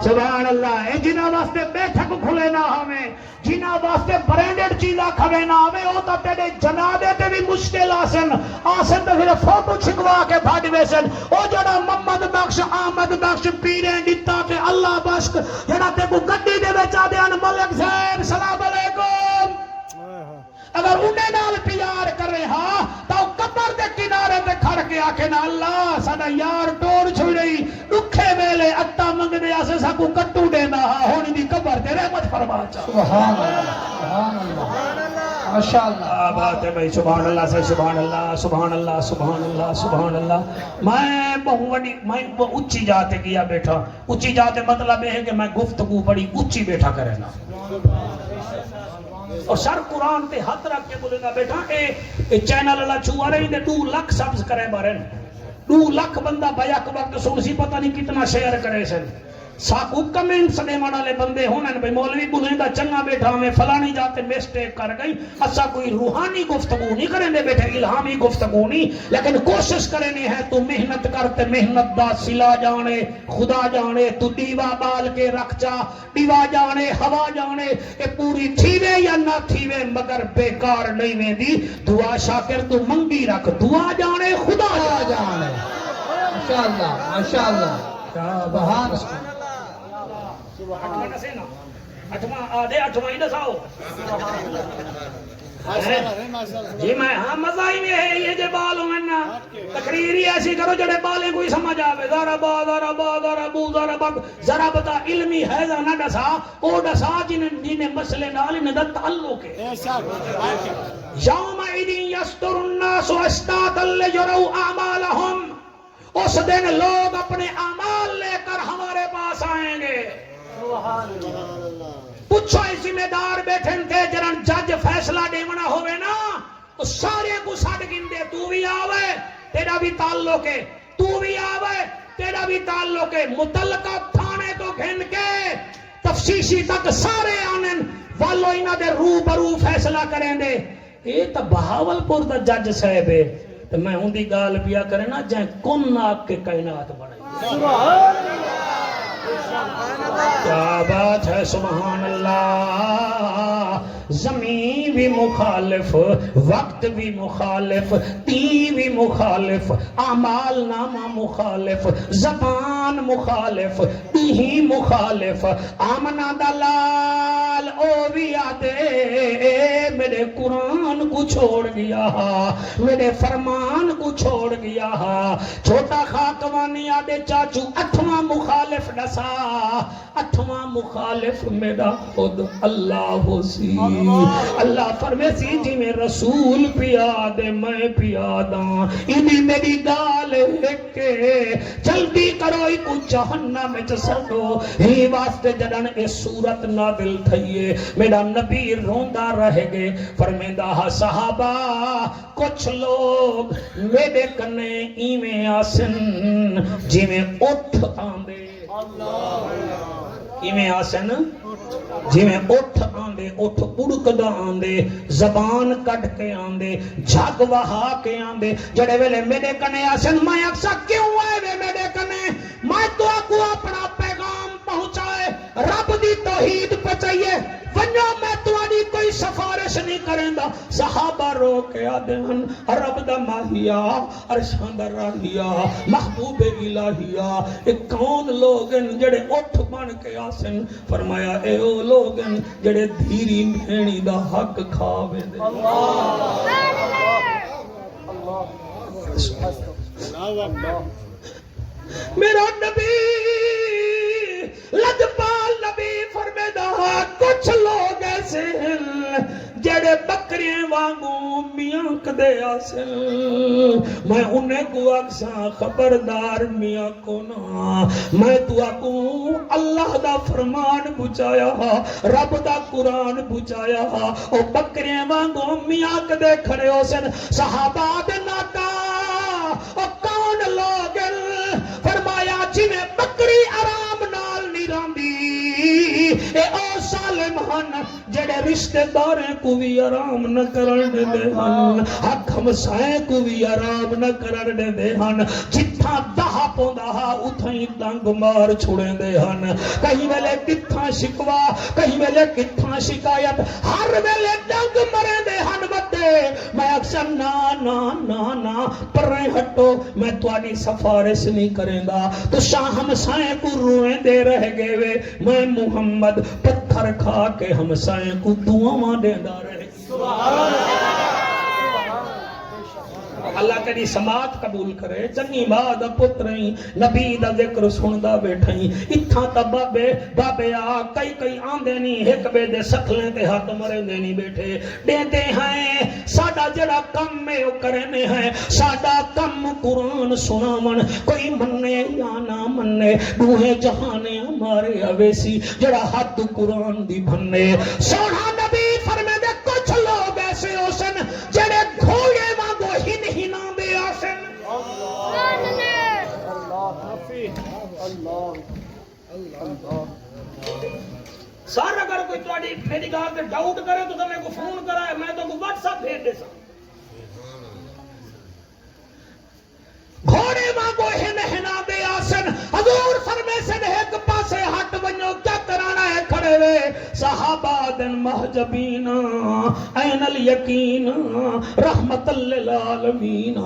سبحان اللہ اے جنہ واسطے بیٹھک کھلے نہ ہمیں جنہ واسطے برینڈڈ چیزہ کھوے نہ ہمیں ہوتا تیرے جنادے تے بھی مشکل آسن تو پھر فوٹو چھکوا کے بھاڑ ویسن او جڑا محمد بخش آمد بخش پیریں دیتا پہ اللہ بخش جڑا تے کو گڈی دے بیچا دے ان ملک صاحب سلام علیکم اگر انہیں نال پیار کرے ہاں تو قبر دے کنارے تے کھڑ کے آکے نا اللہ ساڈا یار ٹور چھڑی دکھے ویلے اتا منگ دے اسے ساکو کٹو دینا ہاں ہونی دی قبر تے رحمت فرما چا سبحان اللہ ماشاءاللہ بات ہے بھائی سبحان اللہ سے سبحان اللہ سبحان اللہ سبحان اللہ سبحان اللہ میں بہو بڑی میں اچھی جاتے کیا بیٹھا اچھی جاتے مطلب ہے کہ میں گفتگو بڑی اچھی بیٹھا کرے نا اور سر قرآن تے ہاتھ رکھ کے بولے گا بیٹا اے چینل اللہ چھوا رہی دے 2 لاکھ سبز کرے بارن 2 لاکھ بندہ بیاک وقت سنسی پتہ نہیں کتنا شیئر کرے سن ساکو کمنٹس دے مڑالے بندے ہونے بھئی مولوی بلندہ چنگا بیٹھا ہمیں فلانی جاتے مسٹیک کر گئی اسا کوئی روحانی گفتگو نہیں کریں دے بیٹھے الہامی گفتگو نہیں لیکن کوشش کرنی ہے تو محنت کرتے محنت دا سلا جانے خدا جانے تو دیوا بال کے رکھ جا دیوا جانے ہوا جانے اے پوری تھیوے یا نہ تھیوے مگر بیکار نہیں میں دی دعا شاکر تو منگی رکھ دعا جانے خدا جانے ماشاءاللہ ماشاءاللہ سبحان اٹھواں ہی دساؤ جی میں ہاں مزہ ہی میں ہے یہ جے بال ہوں نا تقریر ہی ایسی کرو جڑے بالیں کوئی سمجھ آوے ذرا با ذرا با ذرا بو ذرا با ذرا بتا علمی ہے نہ ڈسا او ڈسا جنہیں مسئلے نال انہیں دا تعلق ہے یوم ایدین یستر الناس اشتاتا لیروا اعمالہم اس دن لوگ اپنے اعمال لے کر ہمارے پاس آئیں گے پوچھو اس ذمہ دار بیٹھے تھے جرن جج فیصلہ دیونا ہوئے نا تو سارے کو ساڑھ گن دے تو بھی آوے تیرا بھی تعلق ہے تو بھی آوے تیرا بھی تعلق ہے متعلقہ تھانے تو گھن کے تفشیشی تک سارے آنن والو انہ دے رو برو فیصلہ کریں دے یہ تا بہاول پور دا جج صاحب ہے تو میں ہوں دی گال پیا کرے نا جائیں کن آپ کے کائنات بڑھائی کیا بات ہے سبحان اللہ زمین بھی مخالف وقت بھی مخالف تی بھی مخالف اعمال نامہ مخالف زبان قرآن مخالف ہی مخالف آمنا دلال او بھی آدے میرے قرآن کو چھوڑ گیا میرے فرمان کو چھوڑ گیا چھوٹا خاکوانی آدے چاچو 8واں مخالف ڈسا 8واں مخالف میرا خود اللہ ہو سی اللہ فرمے سی جی میں رسول پیا دے میں پیا داں انہی میری گال کے جلدی کرو ہی کو جہنم میں چسڑو ہی واسطے جڑن اے صورت نادل تھئیے میرا نبی روندہ رہ گے فرمیندہ صحابہ کچھ لوگ میرے کنے ایمیں آسن جی میں اٹھ آندے ایمیں آسن جی میں اٹھ آندے اٹھ اڑکدا آندے زبان کٹ کے آندے جھگ وہا کے آندے جڑے ویلے میرے کنے آسن میں اکسا کیوں آئے وے میرے کنے میں تو کو اپنا پیغام پہنچائے رب دی توحید پچائیے ونجو میں تمہاری کوئی سفارش نہیں کریں دا صحابہ رو کے آدھن رب دا ماہیا عرشان دا راہیا محبوب الہیا ایک کون لوگن جڑے اٹھ بن کے آسن فرمایا اے او لوگن جڑے دھیری بھینی دا حق کھاوے دے میرا نبی لجپال نبی فرمیدہ کچھ لوگ ایسے ہیں جڑے بکریاں وانگوں میاں کدے آسل میں انہیں کو اکساں خبردار میاں کو نا میں تو اکوں اللہ دا فرمان بچایا رب دا قرآن بچایا او بکریاں وانگوں میاں کدے کھڑے ہو سن صحابہ دے ناکا او کون لوگ فرمایا جنہیں بکری آرام نال نہیں راندی اے او سالم ہن جڑے رشتہ داریں کو بھی آرام نہ کرن دے ہن حق ہمسائیں کو بھی آرام نہ کرن دے ہن جتھاں دہا پوندا اتھاں ڈنگ مار چھڑیں دے ہن کہیں ویلے کتھاں شکوا کہیں ویلے کتھاں شکایت ہر ویلے ڈنگ مریں دے ہن بدے میں اکثر نا پریں ہٹو میں تواڈی سفارش نہیں کریں گا تو شاہ ہمسائیں کو روئیں دے رہ گئے وے میں محمد پتھر کھا کے ہمسائیں کو دعاواں دیندہ رہے اللہ کدی سماعت قبول کرے چنگی ماں دا پتریں نبی دا ذکر سندا بیٹھیں اتھاں تا بابے آ کئی آندے نہیں ایک بے دے سکھلیں تے ہاتھ مرے دے نہیں بیٹھے دیندے ہیں ساڈا جڑا کم میں او کرنے ہیں ساڈا کم قرآن سناون کوئی مننے یا نہ مننے دوہے جہانے ہمارے اویسی جڑا حد قرآن دی بھننے سونا نبی فرمے دے کچھ لوگ ایسے ہو سن جڑے گھوڑے وانگو ہی نہیں ناندے آسن سر اگر کوئی تواڈی میری گال تے ڈاؤٹ کرے تو میں کو فون کرائے میں تو کو واٹس ایپ بھیج دے سا گھوڑے وانگو ہی نہیں ناندے آسن حضور فرمے سے ایک پاسے ہٹ ونجو کیا کرانا ہے کھڑے وے صحابہ دن محجبین این الیقین رحمت للعالمین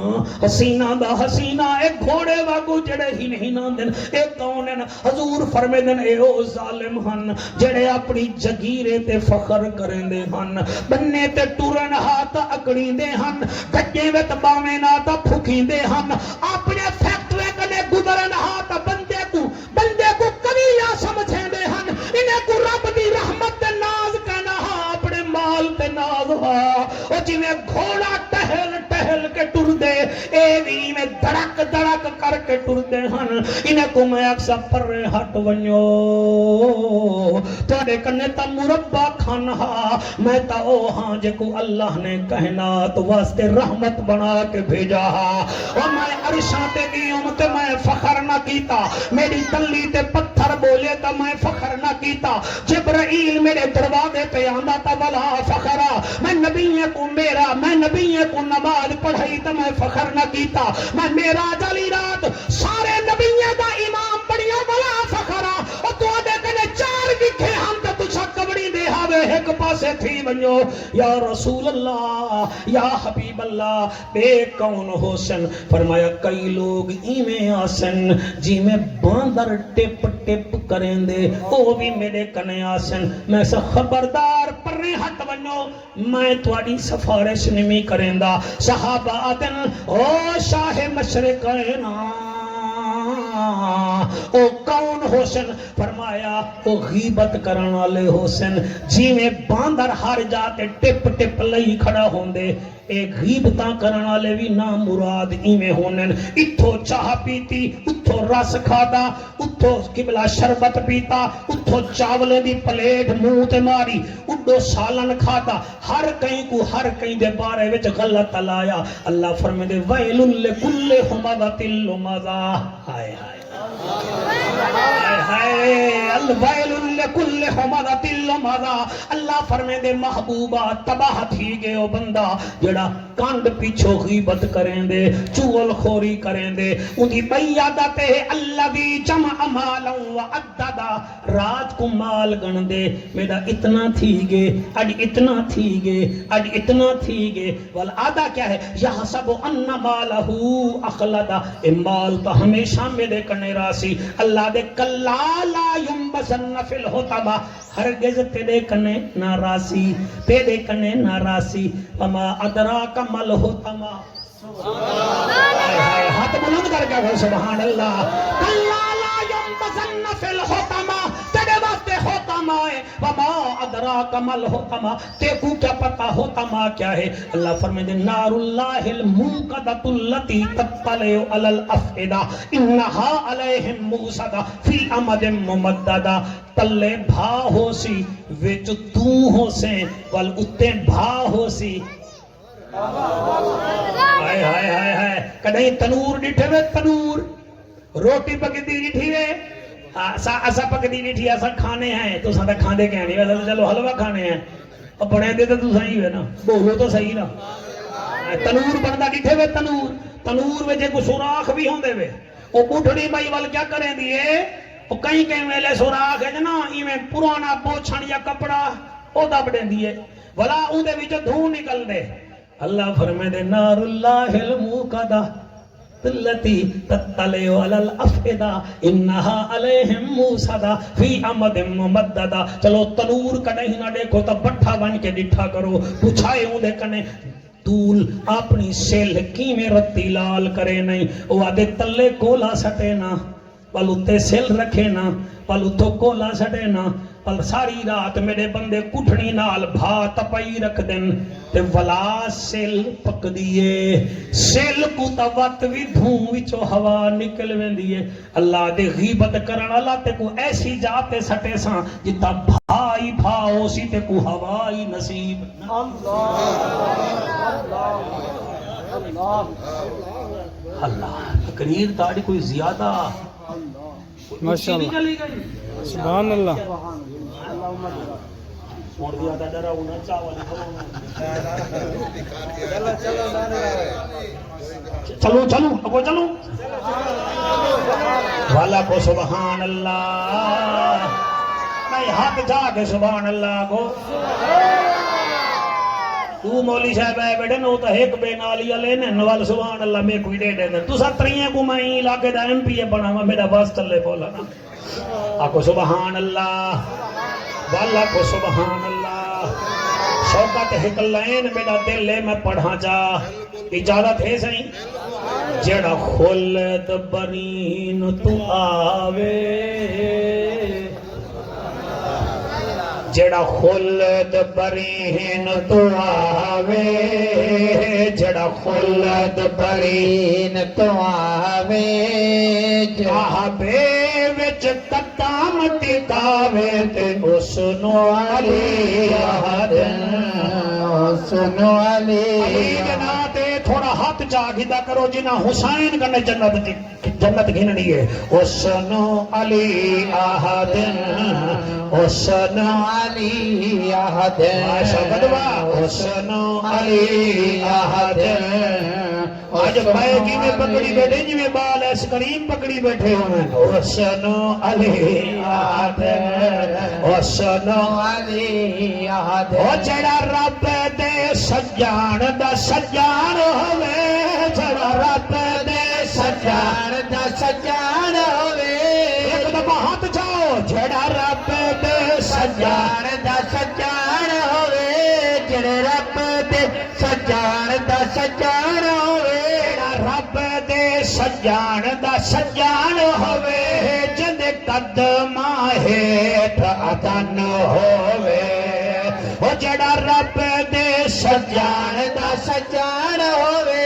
حسینہ دا حسینہ ایک گھوڑے واگو جڑے ہی نہیں ناندن ایک کونن حضور فرمے دن اے او ظالم ہن جڑے اپنی جگیرے تے فخر کریں دے ہن بننے تے ٹورن ہاتھ اکڑیں دے ہن گجے ویت باویں ناتا پھکیں دے ہن اپنے فیکٹرے کنے گزرن ہاتھ بندے کو کبھی یا سمجھیں دے ہن انہیں کو رب دی رحمت تے ناز کہنا ہاں اپنے مال تے ناز ہاں او جی میں گھوڑا ٹہل کے ٹر دے اے بھی میں دڑک کر کے ٹر دے ہن انہیں کو میں اکسا پر ہٹ ونیو تواڈے کنے تا مربع کھانا میں تا او ہاں جے کو اللہ نے کائنات واسطے رحمت بنا کے بھیجا اور میں عرشاں تے گیوں تے میں فخر نہ کیتا میری تلی تے پتھر بولے تا میں فخر نہ کیتا جبرائیل میرے دروازے پہ آندا تا ولا فخرا میں نبی کو میرا میں نبی کو نماز پڑھائی تا میں فخر نہ کیتا میں معراج والی رات سارے نبیوں دا امام بنیا ولا فخرا اور تو دے کنے 4 وکھے ہم تے تجھا کبڑی دے ہاوے ایک ایک پاسے تھی بنو یا رسول اللہ یا حبیب اللہ بے کون حسن فرمایا کئی لوگ ایویں آسن جی میں باندر ٹپ ٹپ کریں دے وہ بھی میرے کنے آسن میں سے خبردار پرنے ہٹ بنو میں تواڈی سفارش نہیں کریں دا صحابہ آدن او شاہ مشرقین او کون حسن فرمایا او غیبت کرن والے حسن جی میں باندر ہر جاتے ٹپ ٹپ لئی کھڑا ہوندے اے غیبتاں کرن والے بھی نام مراد ایویں ہونن اتھو چاہ پیتی اتھو رس کھادا اتھو قبلہ شربت پیتا اتھو چاولے دی پلیٹ منہ تے ماری اڈو سالن کھادا ہر کہیں کو ہر کہیں دے بارے وچ غلط لایا اللہ فرمائے دے ویل لکل ہمزۃ لمزہ ہائے ہائے الویل لکل ہمزۃ لمزہ اللہ فرمائے دے محبوبہ تباہ تھی گئے او بندہ جڑا کانڈ پیچھو غیبت کریں دے چغل خوری کریں دے ان کی بیادت ہے الذی جمع مالا وعددا رات کو مال گن دے میرا اتنا تھی گے اج اتنا تھی گے اج اتنا تھی گے والعادہ کیا ہے یحسب ان مالہ اخلدا اے مال تو ہمیشہ میرے کنے راسی اللہ دے کلا لا ینبسن فی الحطمہ ہرگز تیرے کنے نہ راسی تیرے کنے نہ راسی وما ادراک مل حطمہ ہاتھ بلند کر کے سبحان اللہ کلا لا ینبسن فی الحطمہ تیرے واسطے حطمہ ہے وما ادراک مل حطمہ تے کو کیا پتا حطمہ کیا ہے اللہ فرمائے نار اللہ الموقدۃ التی تطلع علی الافئدہ انہا علیہم موصدہ فی امد ممددہ تلے بھا ہو سی وچ تو ہو سے وال اتے بھا ہو سی ہائے ہائے ہائے ہائے کدیں تنور ڈٹھے وے تنور روٹی پکدی ڈٹھی وے اسا پکدی ڈٹھی اسا کھانے ہیں تو ساڈا کھاندے کہ نہیں ویسے چلو حلوہ کھانے ہیں اور بنے دے تو صحیح ہے نا بولو تو صحیح نا تنور بندا ڈٹھے وے تنور وچ کوئی سوراخ بھی ہوندے وے او بوٹھڑی بھائی وال کیا کریں دی اے او کہیں کہیں ویلے سوراخ ہے نا ایویں پرانا پوچھن یا کپڑا او دب دیندی ہے ولا اون دے وچ دھوں نکل دے اللہ فرمائے دے نار اللہ الموقدہ التی تطلع علی الافئدہ انہا علیہم موصدہ فی امد ممددہ چلو تنور کہیں نہ دیکھو تو بٹھا بن کے ڈٹھا کرو پوچھائے ہوں دے کنے دول اپنی سیل کی میں رتی لال کرے نہیں وہ آدھے تلے کولا سٹے نا پل اتے سیل رکھے نا پل اتھو کولا سٹے نا پل ساری رات میرے بندے کٹھنی نال بھا تپائی رکھ دن تے ولا سیل پک دیئے سیل کو توت بھی دھوں وچو ہوا نکل ویندیے اللہ دے غیبت کرن اللہ تے کو ایسی جاتے سٹے ساں جتا بھائی بھاؤ سی تے کو ہوائی نصیب اللہ تقریر تاڑی کوئی زیادہ ماشاءاللہ سبحان اللہ چلو چلو ابو چلو والا کو سبحان اللہ نہیں ہاتھ جا کے سبحان اللہ کو تو مولی صاحب ہے بیٹھے نو تو ایک بے نالی لینے نوال سبحان اللہ میں کوئی دے دے تو سب تریہیں کو میں علاقے دا ایم پی بنا ہوا میرا باس چلے بولا نا آکو سبحان اللہ والا کو سبحان اللہ شوقت ایک لائن میرا دل ہے میں پڑھا جا اجازت ہے صحیح جڑا خلد برین تو آوے جڑا خلد برین تو آوے جڑا خلد برین تو آوے جہابے وچ قدام ٹکاوے تے حسن علی آدن حسن علی جناتے تھوڑا ہاتھ جاگیدہ کرو جنہ حسین کرنے جنت گھننی ہے حسن علی آدن حسن علی آدن حسن علی آدن آج میں جی میں پکڑی بیٹھے جی میں بال ایس کریم پکڑی بیٹھے ہوئے حسن علی آدم حسن علی آدم او جڑا رب دے سجان دا سجان ہوئے جڑا رب دے سجان دا سجان ہوئے ایک دفعہ ہاتھ جاؤ جڑا رب دے سجان دا سجان ہوئے جڑے رب دے سجان دا سجان ہوئے جڑا رب دے سجان دا سجان ہوئے جند قدماں ہیٹھ ادن ہوئے او جڑا رب دے سجان دا سجان ہوئے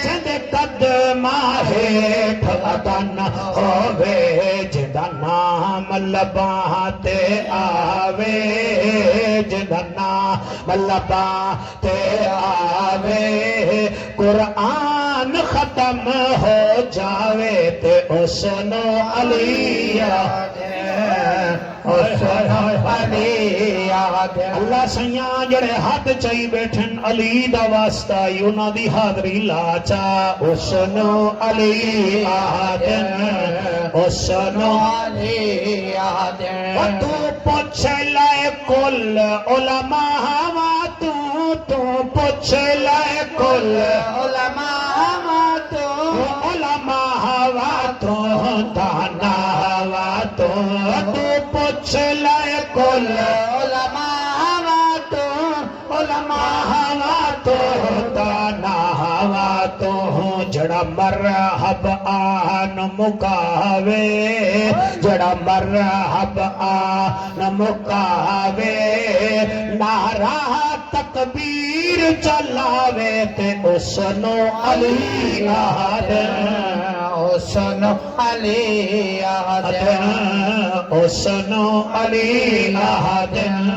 جند قدماں ہیٹھ ادن ہوئے جدا نام لباں تے آوے جدا نام لباں تے آوے قرآن ختم ہو جاوے تے حسن علی اللہ سیاں جڑے ہاتھ چاہی بیٹھن علی دا واسطہ یونا دی حاضری لاچا حسن علی آدم حسن علی آدم و تو پوچھ لائے کل علماء تو پوچھ لائے کل علماء تو علماء تو دانا تو پوچھ لائے کل علماء تو علماء تو دانا تو جڑا مرحب آن مکاوے جڑا مرحب آن مکاوے نعرہ تکبیر چلاوے تے حسن علی آدم حسن علی آدم حسن علی آدم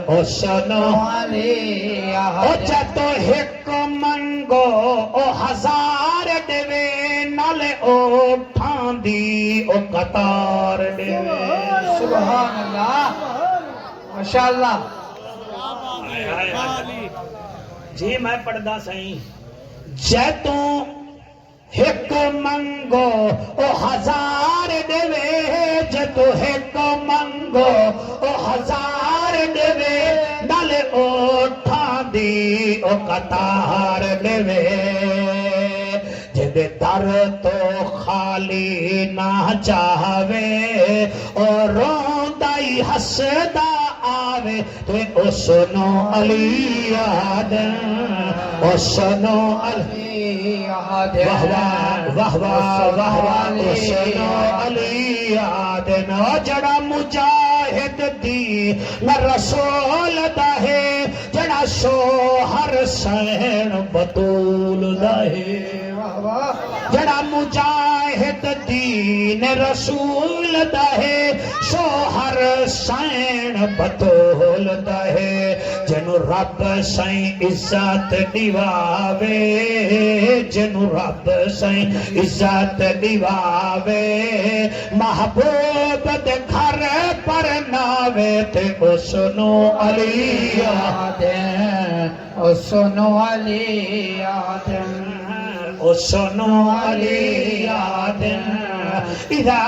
حسن علی او آدم جتو ہک منگو او ہزار دیوے نالے او ٹھاندی او قطار دیوے سبحان اللہ ماشاءاللہ جی میں پڑھدا سہیں جتوں ہک منگو او ہزار دیوے جتو ہک منگو او ہزار دیوے نالے او ٹھاندی او قطار دیوے جدے در تو خالی نہ چاہوے اور روندائی ہسدا آوے تو حسن علی آدم حسن علی آدم واہ حسن علی آدم جڑا مجاہد دی نہ رسول دا ہے جڑا شوہر سین بطول دا ہے جڑا مجاہد دین رسول دا ہے شوہر سین بطول دا ہے جنو رب سین عزت دیواوے جنو رب سین عزت دیواوے محبوب دے گھر پر ناوے تے حسن علی آدم حسن علی آدم حسن علی آدم إذا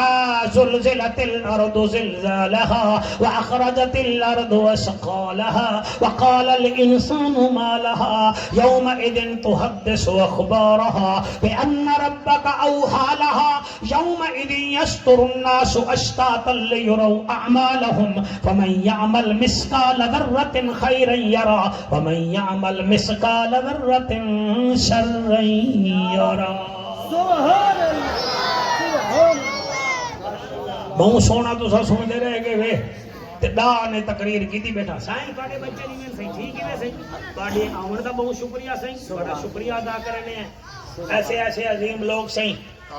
زلزلت الأرض زلزالها وأخرجت الأرض وثقالها وقال الإنسان ما لها يومئذ تحدث أخبارها بأن ربك أوحى لها يومئذ يصدر الناس أشتاتا ليروا أعمالهم فمن يعمل مثقال ذرة خيرا يرى ومن يعمل مثقال ذرة شرا يرى بہت سونا تو سا سمجھے رہے گے وے ڈا نے تقریر کی تھی بیٹا سائیں تھوڑے بچے نہیں میں صحیح ٹھیک ہے صحیح تھوڑے آمن کا بہت شکریہ صحیح بڑا شکریہ ادا کرنے ہیں ایسے ایسے عظیم لوگ صحیح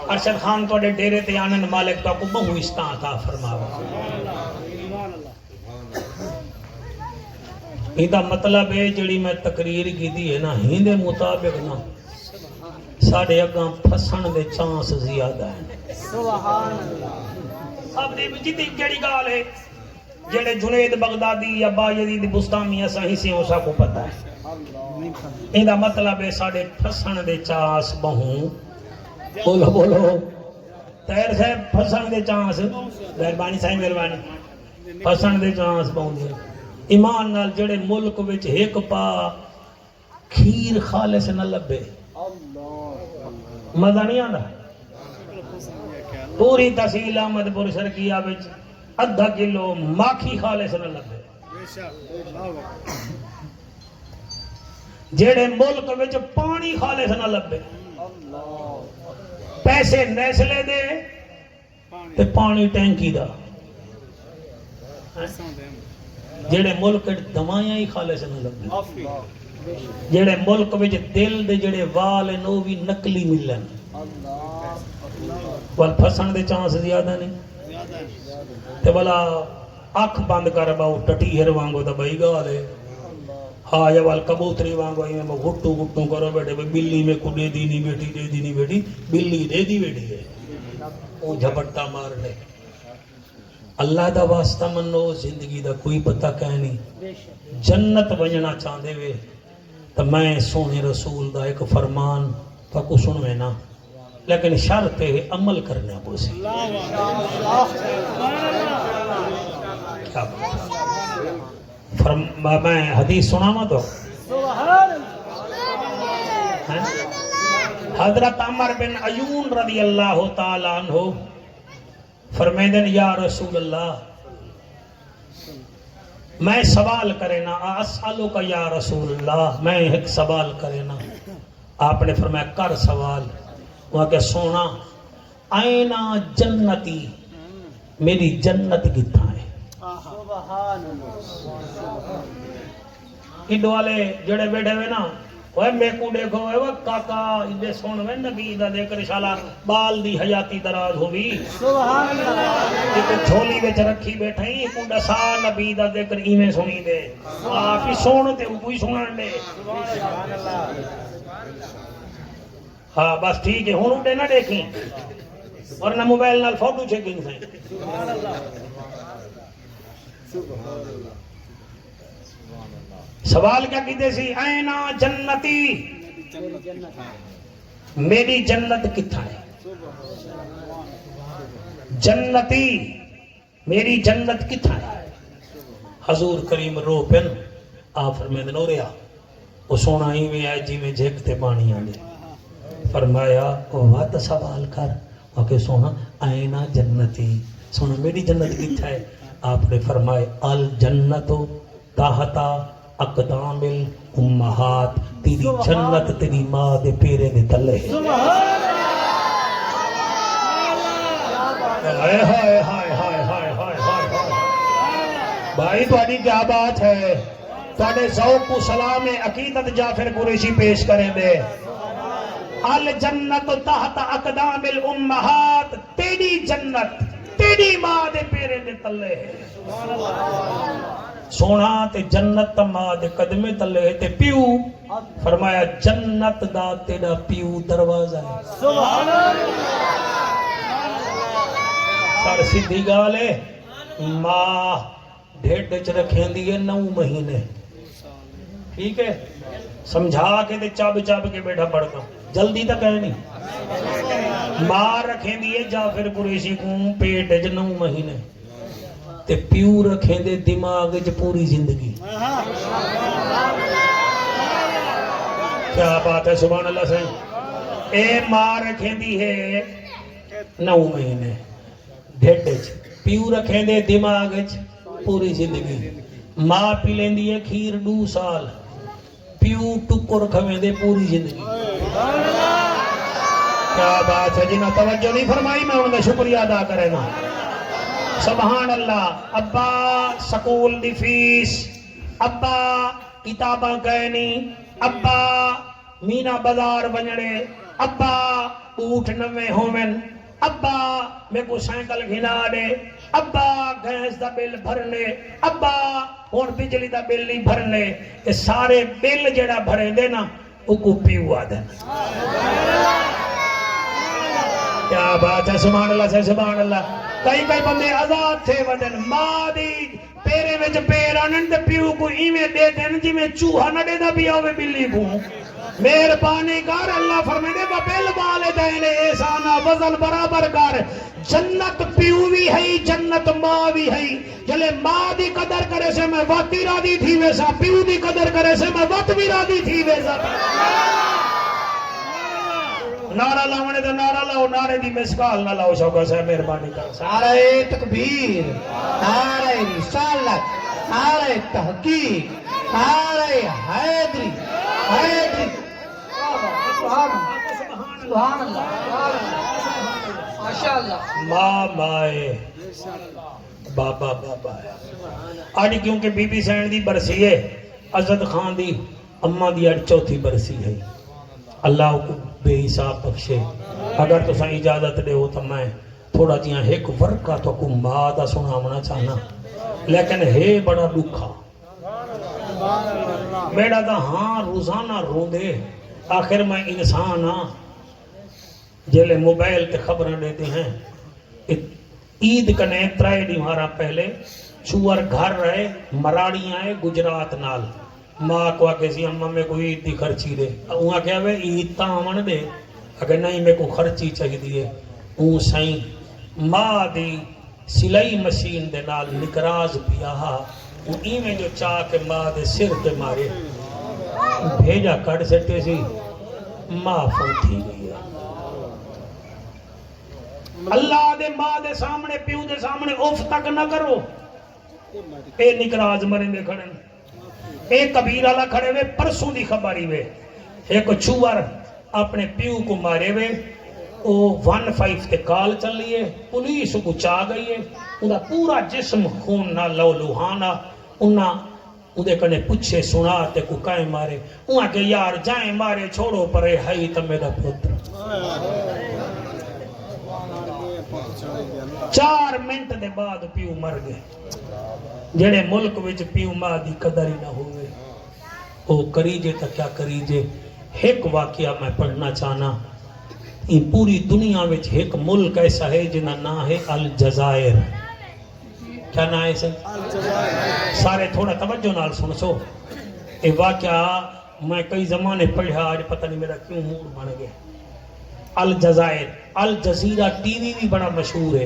ارشد خان تھوڑے ڈیرے تے آنند مالک تو کو بہو استاں عطا فرماوا ایندا مطلب ہے جڑی میں تقریر کی تھی ہے نا ہندے مطابق نا ساڑھے اگاں پھسن دے چانس زیادہ ہیں سبحان اللہ اب دے جتنی جڑی گال ہے جڑے جنید بغدادی یا باجدید بستامی اساں ہی اسا کو پتہ ہے ایندا مطلب ہے ساڈے پھسن دے چاس بہوں بولو بولو تیر صاحب پھسن دے چانس مہربانی صاحب مہربانی پھسن دے چانس بہوں دے ایمان نال جڑے ملک وچ ایک پا کھیر خالص نہ لبے مزہ نہیں آندا پوری تحصیل احمد پور شرقیہ وچ ادھا کلو ماکھی خالص نہ لبے جڑے ملک وچ پانی خالص نہ لبے پیسے نیسلے دے تے پانی ٹینکی دا جڑے ملک دوائیاں ہی خالص نہ لبے جڑے ملک وچ دل دے جڑے وال ہیں وہ بھی نقلی ملن وال پھسن دے چانس زیادہ نہیں تے بلا اکھ بند کر باؤ ٹٹیہر وانگو تا بھائی گالے ہاں یا وال کبوتری وانگو میں گھٹو گھٹو کرو بیٹھے بلی میں کو دے دی نہیں بیٹی بلی دے دی بیٹی ہے وہ جھپٹا مار لے اللہ دا واسطہ منو زندگی دا کوئی پتہ کہیں نہیں جنت بننا چاہتے وے تو میں سونے رسول دا ایک فرمان تو کو سنوے نا لیکن شرط ہے عمل کرنے کو سی میں حدیث سناما تو حضرت عمر بن عیون رضی اللہ تعالیٰ عنہ فرمیدن یا رسول اللہ میں سوال کرے نا اسالو کا یا رسول اللہ میں ایک سوال کرے نا آپ نے فرمایا کر سوال وہاں کہ سونا آئینا جنتی میری جنت کتھا ہے ایڈو والے جڑے بیٹھے ہوئے نا وہ میں کو دیکھو وہ کاکا دے سن میں نبی دا دے کر انشاءاللہ بال دی حیاتی دراز ہوئی سبحان اللہ ایک جھولی وچ رکھی بیٹھے ہی کو دسا نبی دا دے کر ایویں سنی دے آپ ہی سن تے کوئی سنن دے سبحان اللہ ہاں بس ٹھیک ہے ہن اٹھے نہ دیکھیں ورنہ موبائل نال فوٹو چیکنگ سے سبحان اللہ سبحان اللہ سوال کیا کیتے سی اینا جنتی میری جنت کتھا ہے جنتی میری جنت کتھا ہے حضور کریم رو پن آپ فرمیدن ہو رہا وہ سونا ہی میں آئے جی میں جھیکتے پانی آنے فرمایا وات سوال کر کہ سونا اینا جنتی سونا میری جنت کتھا ہے آپ نے فرمائے الجنتو تحتا اقدام الامہات تیری جنت تیری ماں دے پیرے دے تلے بھائی تھوڑی کیا بات ہے تھوڑے ذوق کو سلام عقیدت جعفر قریشی پیش کریں دے الجنت تحت اقدام الامہات تیری جنت تیری ماں دے پیرے دے تلے سونا تے جنت ماں دے قدمے تلے تے پیو فرمایا جنت دا تیرا پیو دروازہ ہے سبحان اللہ سر سیدھی گالے ماں ڈھیڈ چ رکھیں دیئے 9 مہینے ٹھیک ہے سمجھا کے تے چاب چاب کے بیٹھا پڑتا جلدی تک ہے نہیں ماں رکھیں دیئے جعفر قریشی کو پیٹ 9 مہینے تے پیو رکھیں دے دماغ جو پوری زندگی کیا بات ہے سبحان اللہ سے اے ماں رکھیں دی ہے 9 مہینے ڈھیڈ پیو رکھیں دے دماغ پوری زندگی ماں پی لیں دی ہے کھیر 2 سال پیو ٹکر کھویں دے پوری زندگی کیا بات ہے جنہاں توجہ نہیں فرمائی میں انہیں شکریہ ادا کرے نا سبحان اللہ ابا سکول دی فیس ابا کتاباں کہنی ابا مینا بازار بنڑے ابا اوٹھ 90 ہومن ابا میں کو سائیکل گھنا دے ابا گیس دا بل بھرنے ابا اور بجلی دا بل نہیں بھرنے یہ سارے بل جڑا بھرے دے نا وہ کو پیو آ دینا کیا بات ہے، سبحان اللہ سے سبحان اللہ. کئی بندے آزاد تھے ودن ماں دی پیرے وچ پیر آنن تے پیو کو ایویں دے دین جویں چوہا نہ دے دا پیا ہوے بلی کو. مہربانی کر اللہ فرمائے و بل والدین احسانا وزن برابر کر. جنت پیو بھی ہے جنت ماں بھی ہے. جلے ماں دی قدر کرے سے میں وقت بھی راضی تھی ویسا، پیو دی قدر کرے سے میں وقت بھی راضی تھی ویسا. نعرہ لاؤنے تو نعرہ لاؤ، نعرے دی مسکال نہ لاؤ. شوکا صاحب مہربانی کر. نعرہ تکبیر، نعرہ رسالت، نعرہ تحقیق، نعرہ حیدری، حیدری. سبحان اللہ، ماشاءاللہ. ماں مائے بابا بابا ہے. آج کیونکہ بی بی سین دی برسی ہے، عزت خان دی اماں دی آج چوتھی برسی ہے. اللہ کو بے حساب بخشے. اگر تو سا اجازت دے ہو تو میں تھوڑا جیاں ایک ورقہ تو کو ماں دا سناونا چاہنا، لیکن ہے بڑا دکھا. میرا دا ہاں روزانہ رو دے. آخر میں انسان ہاں جلے موبائل تے خبریں دیتے ہیں. عید کنے ترائے دیوارا پہلے چور گھر رہے مراڑی آئے گجرات نال. ماں کو آکے سی اممہ میں کوئی عید دی خرچی دے. وہاں کہا وے عید تا آمن دے، اگر نہیں میں کو خرچی چاہی دیئے. اون سائیں ماں دی سلائی مشین دے نال نکراز پیاہا. اون ایمیں جو چاہ کے ماں دے سر تے مارے بھیجا کڑ سکتے سی. ماں فوٹھی گئی ہے. اللہ دے ماں دے سامنے پیو دے سامنے اوف تک نہ کرو. اے نکراز مرے دے کھڑے، اے کبیر والا کھڑے وے. پرسوں دی خبری وے ایک چوور اپنے پیو کو مارے وے. او 15 تے کال چل لیے، پولیس کو چاہ گئی ہے. انہا پورا جسم خون نہ لو لوہانا. انہا اندے کنے پچھے سنا تے کو کائیں مارے. انہا کہ یار جائیں مارے چھوڑو پرے ہائی تا میرا پتر. 4 منٹ دے بعد پیو مر گئے. جڑے ملک وچ پیو ماں دی قدر ہی نہ ہوئے او کریجے تا کیا کریجے. ایک واقعہ میں پڑھنا چاہنا. یہ پوری دنیا وچ ایک ملک ایسا ہے جنہ نا ہے الجزائر. کیا نا ہے سے؟ سارے تھوڑا توجہ نال سن سو. یہ واقعہ میں کئی زمانے پڑھا، آج پتہ نہیں میرا کیوں موڈ بن گیا. الجزائر، الجزیرہ ٹی وی بھی بڑا مشہور ہے،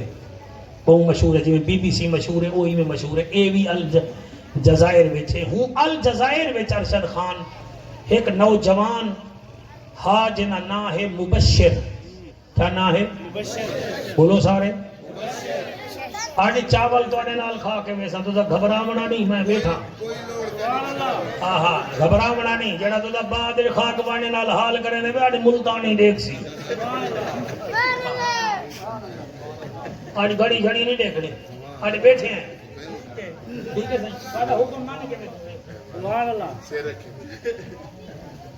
بہت مشہور ہے. جی بی بی سی مشہور ہے وہی میں مشہور ہے. اے بھی الجزائر وچ ہے. ہوں الجزائر وچ ارشد خان ایک نوجوان ہا جنہ نا ہے مبشر. کیا نا ہے؟ بولو سارے. آج چاول تو آنے نال کھا کے ویسا تو گھبراونا نہیں. میں بیٹھا آہا گھبراونا نہیں. جڑا تو بعد خاک بانے نال حال کرے نے آج ملتانی دیکھ سی. آج گھڑی گھڑی نہیں دیکھنی. آج بیٹھے ہیں. ٹھیک ہے سر حکم مان کے بیٹھے.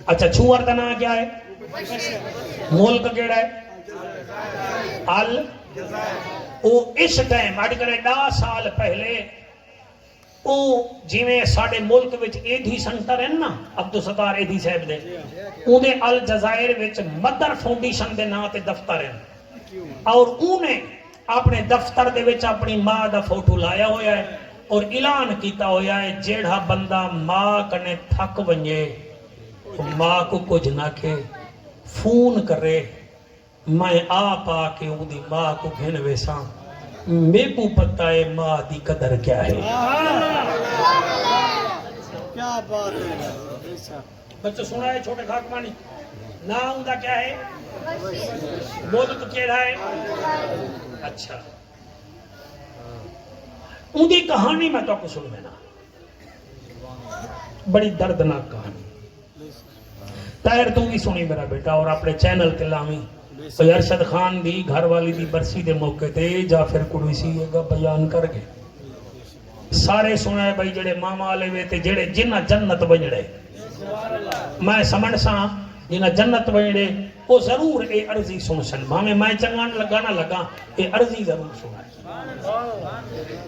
اچھا چوہر کا نام کیا ہے؟ ملک کیڑا ہے؟ او اس ٹائم اڈ کرے 10 سال پہلے او جویں ساڈے ملک وچ ایدھی سنٹر ہے نا عبدالستار ایدھی صاحب دے، اونے الجزائر وچ مدر فاؤنڈیشن دے نام تے دفتر ہے. اور اونے اپنے دفتر دے وچ اپنی ماں دا فوٹو لایا ہویا ہے اور اعلان کیتا ہویا ہے جیڑا بندہ ماں کنے تھک ونجے ماں کو کچھ نہ کہ فون کرے میں آپ آ کے وہ دی ماں کو گھن ویسا. میں کو پتہ ہے ماں دی قدر کیا ہے. کیا بات ہے. بچہ سنا ہے چھوٹے خاکمانی نام دا کیا ہے؟ ملک کیڑا ہے؟ اچھا ان دی کہانی میں تو کو سن لینا. بڑی دردناک کہانی. تیر تو بھی سنی میرا بیٹا اور اپنے چینل تے لامی. ارشد خان دی گھر والی دی برسی دے موقع تے جعفر قریشی گا بیان کر گئے. سارے سنے بھائی جڑے ماما والے وے تے جڑے جنہ جنت بنجڑے. میں سمجھ سا جنہ جنت بنجڑے وہ ضرور اے عرضی سن سن. بھامے میں چنگان لگا نہ لگا اے عرضی ضرور سنائے.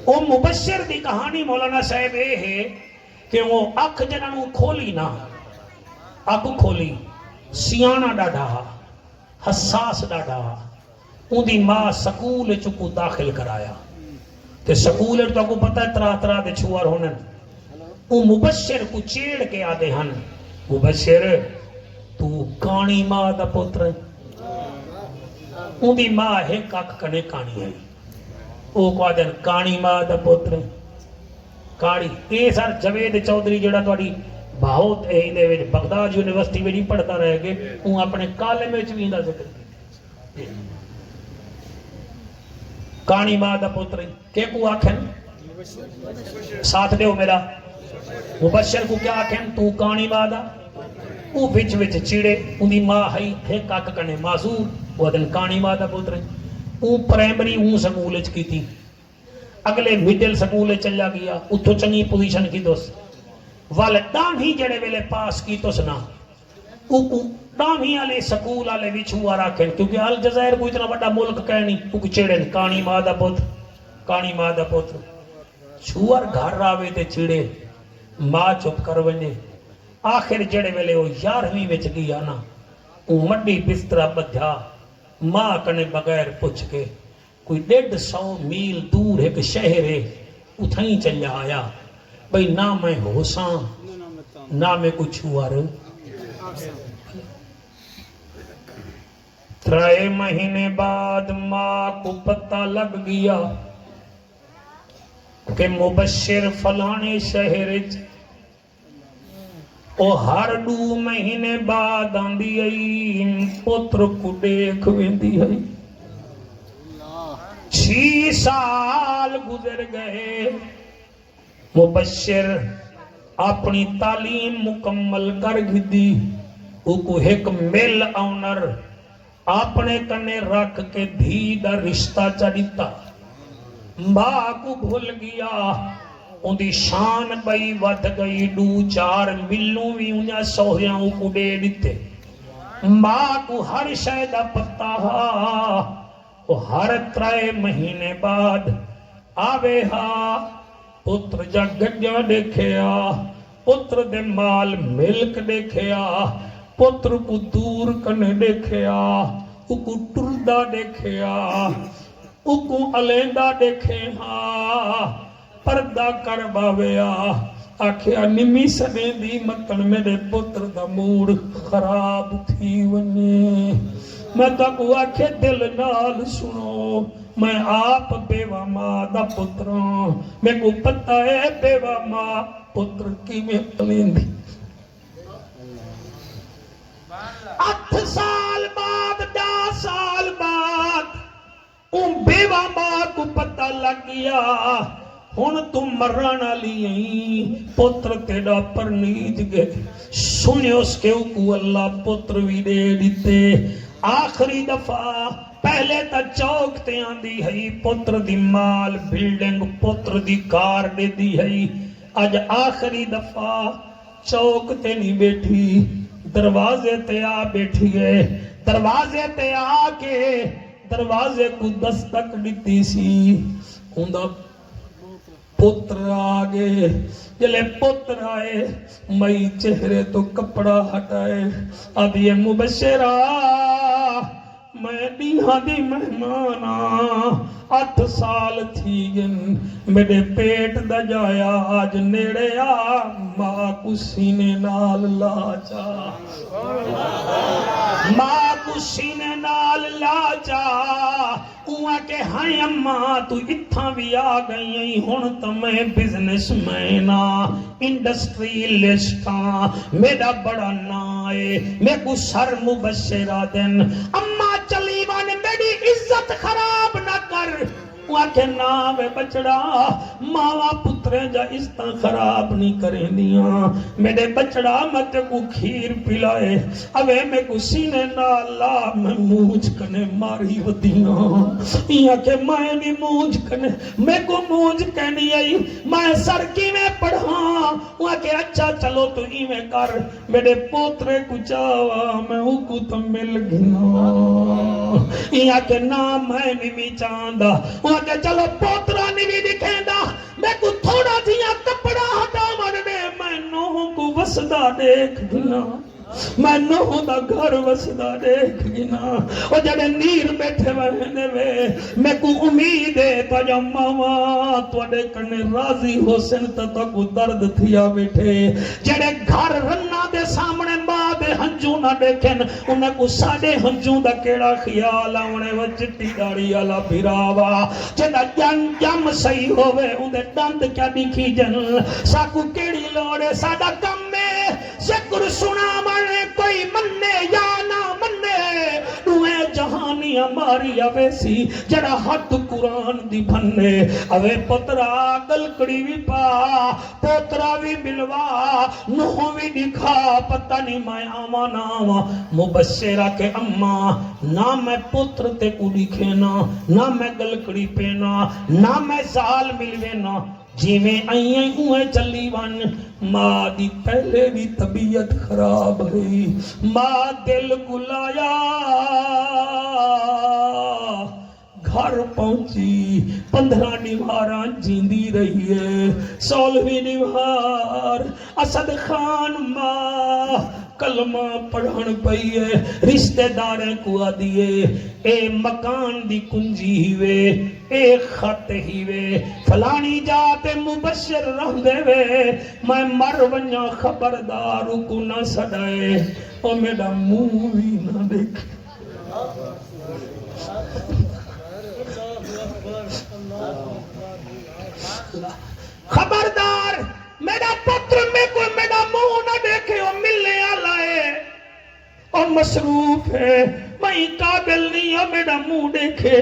وہ مبشر دی کہانی مولانا صاحب اے ہے کہ وہ اکھ جنہوں کھولی نا، اکھ کھولی سیانہ ڈاڈا حساس ڈاڈا. ان دی ماں سکول چکو داخل کرایا تے سکول تو کو پتہ ہے طرح طرح دے چھوار ہونن او مبشر کو چیڑ کے آدے ہن مبشر تو کانی ماں دا پتر ان دی ماں ہے کاک کنے کانی ہے او کو آدن کانی ماں دا پتر کانی اے سر جوید چودھری جڑا تواڈی بہت اے دے وچ بغداد یونیورسٹی وچ نہیں پڑھتا رہ گئے او اپنے کالم وچ وی دا ذکر کیتا کانی ماں دا پتر کہ کو آکھن ساتھ دیو میرا مبشر کو کیا آکھن تو کانی ماں دا او وچ وچ چیڑے ان دی ماں ہے کاک کنے معذور وہ دن کانی ماں دا پتر او پرائمری او سکول وچ کیتی اگلے مڈل سکول چلا گیا اتھوں چنگی پوزیشن کی دوست والدان ہی جڑے ویلے پاس کی تو سنا او دامی والے سکول والے بھی چھوار آکھن کیونکہ الجزائر کوئی اتنا بڑا ملک کہہ نہیں او چیڑن کانی ماں دا پتر کانی ماں دا پتر چھوار گھر راوے تے چیڑے ماں چپ کر ونجے آخر جڑے ویلے وہ 11ویں وچ گیا نا او مڈی بسترا بدھیا ماں کنے بغیر پوچھ کے کوئی 150 میل دور ایک شہر ہے اتھائیں چلیا آیا بھئی نہ میں ہوساں نہ میں کچھ ہوا رہا 3 مہینے بعد ماں کو پتہ لگ گیا کہ مبشر فلانے شہر او ہر 2 مہینے بعد آندی آئی پتر کو دیکھ ویندی آئی 6 سال گزر گئے مبشر اپنی تعلیم مکمل کر گئی او کو ایک مل آنر اپنے کنے رکھ کے دھی دا رشتہ چڑھتا ماں کو بھول گیا ان دی شان بئی ود گئی 2-4 ملوں بھی انہاں سوہریاں کو دے دیتے ماں کو ہر شے دا پتہ وہ ہر 3 مہینے بعد آوے ہا پتر جا گجا دیکھیا پتر دے مال ملک دیکھیا پتر کو دور کنے دیکھیا او کو ٹردا دیکھیا او کو علیندہ دیکھے ہاں پردہ کر باویا آکھیا نمی سنے دی مکن میرے پتر دا موڑ خراب تھی ونے میں تاکو آکھے دل نال سنو میں آپ بیوہ ماں دا پتراں میں کو پتہ ہے بیوہ ماں پتر کی میں قلیندی 8 سال بعد 10 سال بعد ان بیوہ ماں کو پتہ لگ گیا ہن تم مرنا لی پتر تیڑا پر نیج گئے سنے اس کے کو اللہ پتر بھی دے دیتے آخری دفعہ پہلے تا چوک تے آندی ہے پتر دی مال بلڈنگ پتر دی کار دے دی ہے آج آخری دفعہ چوک تے نہیں بیٹھی دروازے تے آ بیٹھی ہے دروازے تے آ کے دروازے کو دستک دیتی سی ہوندہ پتر آگے جلے پتر آئے مئی چہرے تو کپڑا ہٹائے اب یہ مبشرہ میں دیہاں دی مہمانا 8 سال تھی گن میرے پیٹ دا جایا آج نیڑے آ ماں کو سینے نال لاچا ماں کو سینے نال لاچا اوہ کہ ہائیں اماں تو اتھاں بھی آ گئی ہن تو میں بزنس مینہ انڈسٹریلسٹاں میرا بڑا نائے میں کو سر مبشرہ دن اماں چلی وانے میری عزت خراب نہ کر وہ کہ نام بچڑا ماوا پترے جا اس طرح خراب نہیں کریں دیاں میرے بچڑا مت کو کھیر پلائے اوے میں کو سینے نالا میں موج کنے ماری ودیاں یہ کہ میں نہیں موج کنے میں کو موج کہنی آئی میں سر کی میں پڑھاں وہ کہ اچھا چلو تو ہی میں کر میرے پوترے کو چاوا میں وہ کو تو مل گنا یہ کہ نام میں نہیں چاندہ وہ کہ چلو پوترا نہیں بھی دکھیں دا میں کو تھوڑا دیا کپڑا ہٹا مرنے میں نوہوں کو وسدہ دیکھ دیا میں نوح دا گھر وسدا دیکھ گنا او جڑے نیر بیٹھے وہنے وے میں کو امید ہے تو جا ماما توڑے کنے راضی ہو سن تا کو درد تھیا بیٹھے جڑے گھر رنا دے سامنے ماں دے ہنجو نہ دیکھن انہیں کو ساڑے ہنجو دا کیڑا خیال آونے و چٹی داڑی آلا بھراوا جنہ جم صحیح ہوئے انہیں دند کیا دکھی جن ساکو کیڑی لوڑے ساڑا کم میں ذکر سنا مانے کوئی مننے یا نہ مننے دوئے جہانی ہماری اویسی جڑا حد قرآن دی بھننے اوے پترا گلکڑی بھی پا پوترا بھی بلوا نوح بھی دکھا پتہ نہیں میں آما ناما مبشرہ کے اماں نہ میں پتر تے کو دکھینا نہ میں گلکڑی پینا نہ میں زال ملوینا جی میں آئیں ہوئے چلی ون ماں دی پہلے بھی طبیعت خراب ہوئی ماں دل گلایا گھر پہنچی 15 نوہاراں جیندی رہی ہے 16ویں نوہار اسد خان ماں کلمہ پڑھن پئی ہے رشتہ داریں کو آدیے اے مکان دی کنجی ہوئے اے خط ہوئے فلانی جاتے مبشر رہ دے وے میں مر ونیا خبردار کو نہ سڑائے اور میرا منہ بھی نہ دیکھے خبردار میرا پتر میں کوئی میرا منہ نہ دیکھے اور ملنے آلا ہے اور مصروف ہے میں قابل نہیں ہوں میرا منہ دیکھے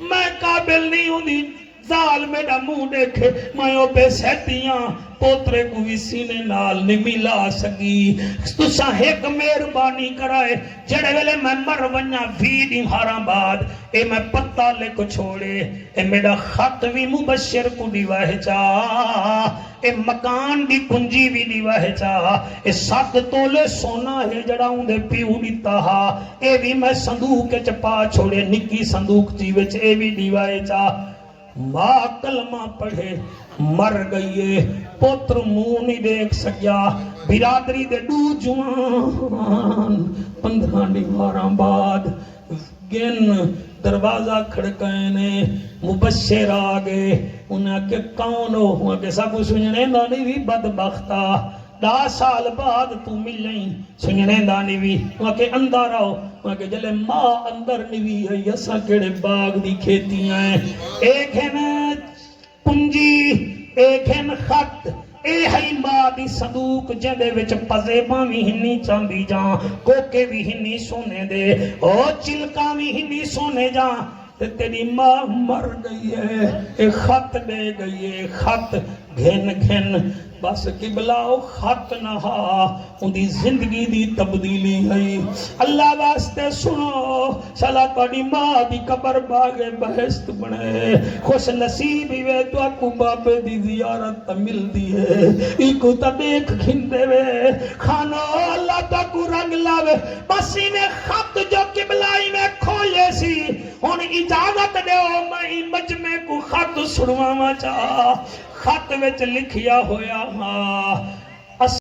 میں قابل نہیں ہوں زال میرا منہ دیکھے میں وہ بے سہتیاں پوترے کو بھی سینے نال نہیں ملا سکی تسا ایک مہربانی کرائے جڑے ویلے میں مر ونیا 20 نوہاراں بعد اے میں پتہ لے کو چھوڑے اے میرا خط بھی مبشر کو دیواہ چاہ اے مکان دی کنجی بھی دیواہ چاہ اے 7 تولے سونا ہے جڑا ہوں دے پیو دیتا ہا اے بھی میں صندوق کے چپا چھوڑے نکی صندوق چیوچ اے بھی دیواہ چاہ ماں کلمہ پڑھے مر گئی پتر منہ نہیں دیکھ سکیا برادری دے دو جوان 15 نوہاراں بعد گن دروازہ کھڑکائے نے مبشر آگے انہیں کہ کون ہو ہوا کہ سب سننے دانی بھی بدبختہ 10 سال بعد تو ملیں سننے دانی بھی وہاں کے اندر آؤ وہاں کے جلے ماں اندر نوی ہے یسا کڑے باغ دی کھیتی ہیں ایک ہے نا پنجی ایک ہے نا خط اے ہی ماں دی صندوق جدے وچ پزیباں بھی ہنی چاندی جاں کوکے بھی ہنی سونے دے او چلکاں بھی ہنی سونے جاں تیری ماں مر گئی ہے ایک خط دے گئی ہے خط گھن گھن بس قبلہ خط نہا ان دی زندگی دی تبدیلی ہے اللہ واسطے سنو سلا توڑی ماں دی قبر باغے بہشت بنے خوش نصیب ہوئے تو اکو باپے دی زیارت مل دی ہے ایکو تا دیکھ گھندے وے خانو اللہ تا کو رنگ لاوے بسی میں خط جو قبلائی میں کھولے سی ان اجازت دے میں مجمع کو خط سنواما چاہ خط وچ لکھیا ہویا ہاں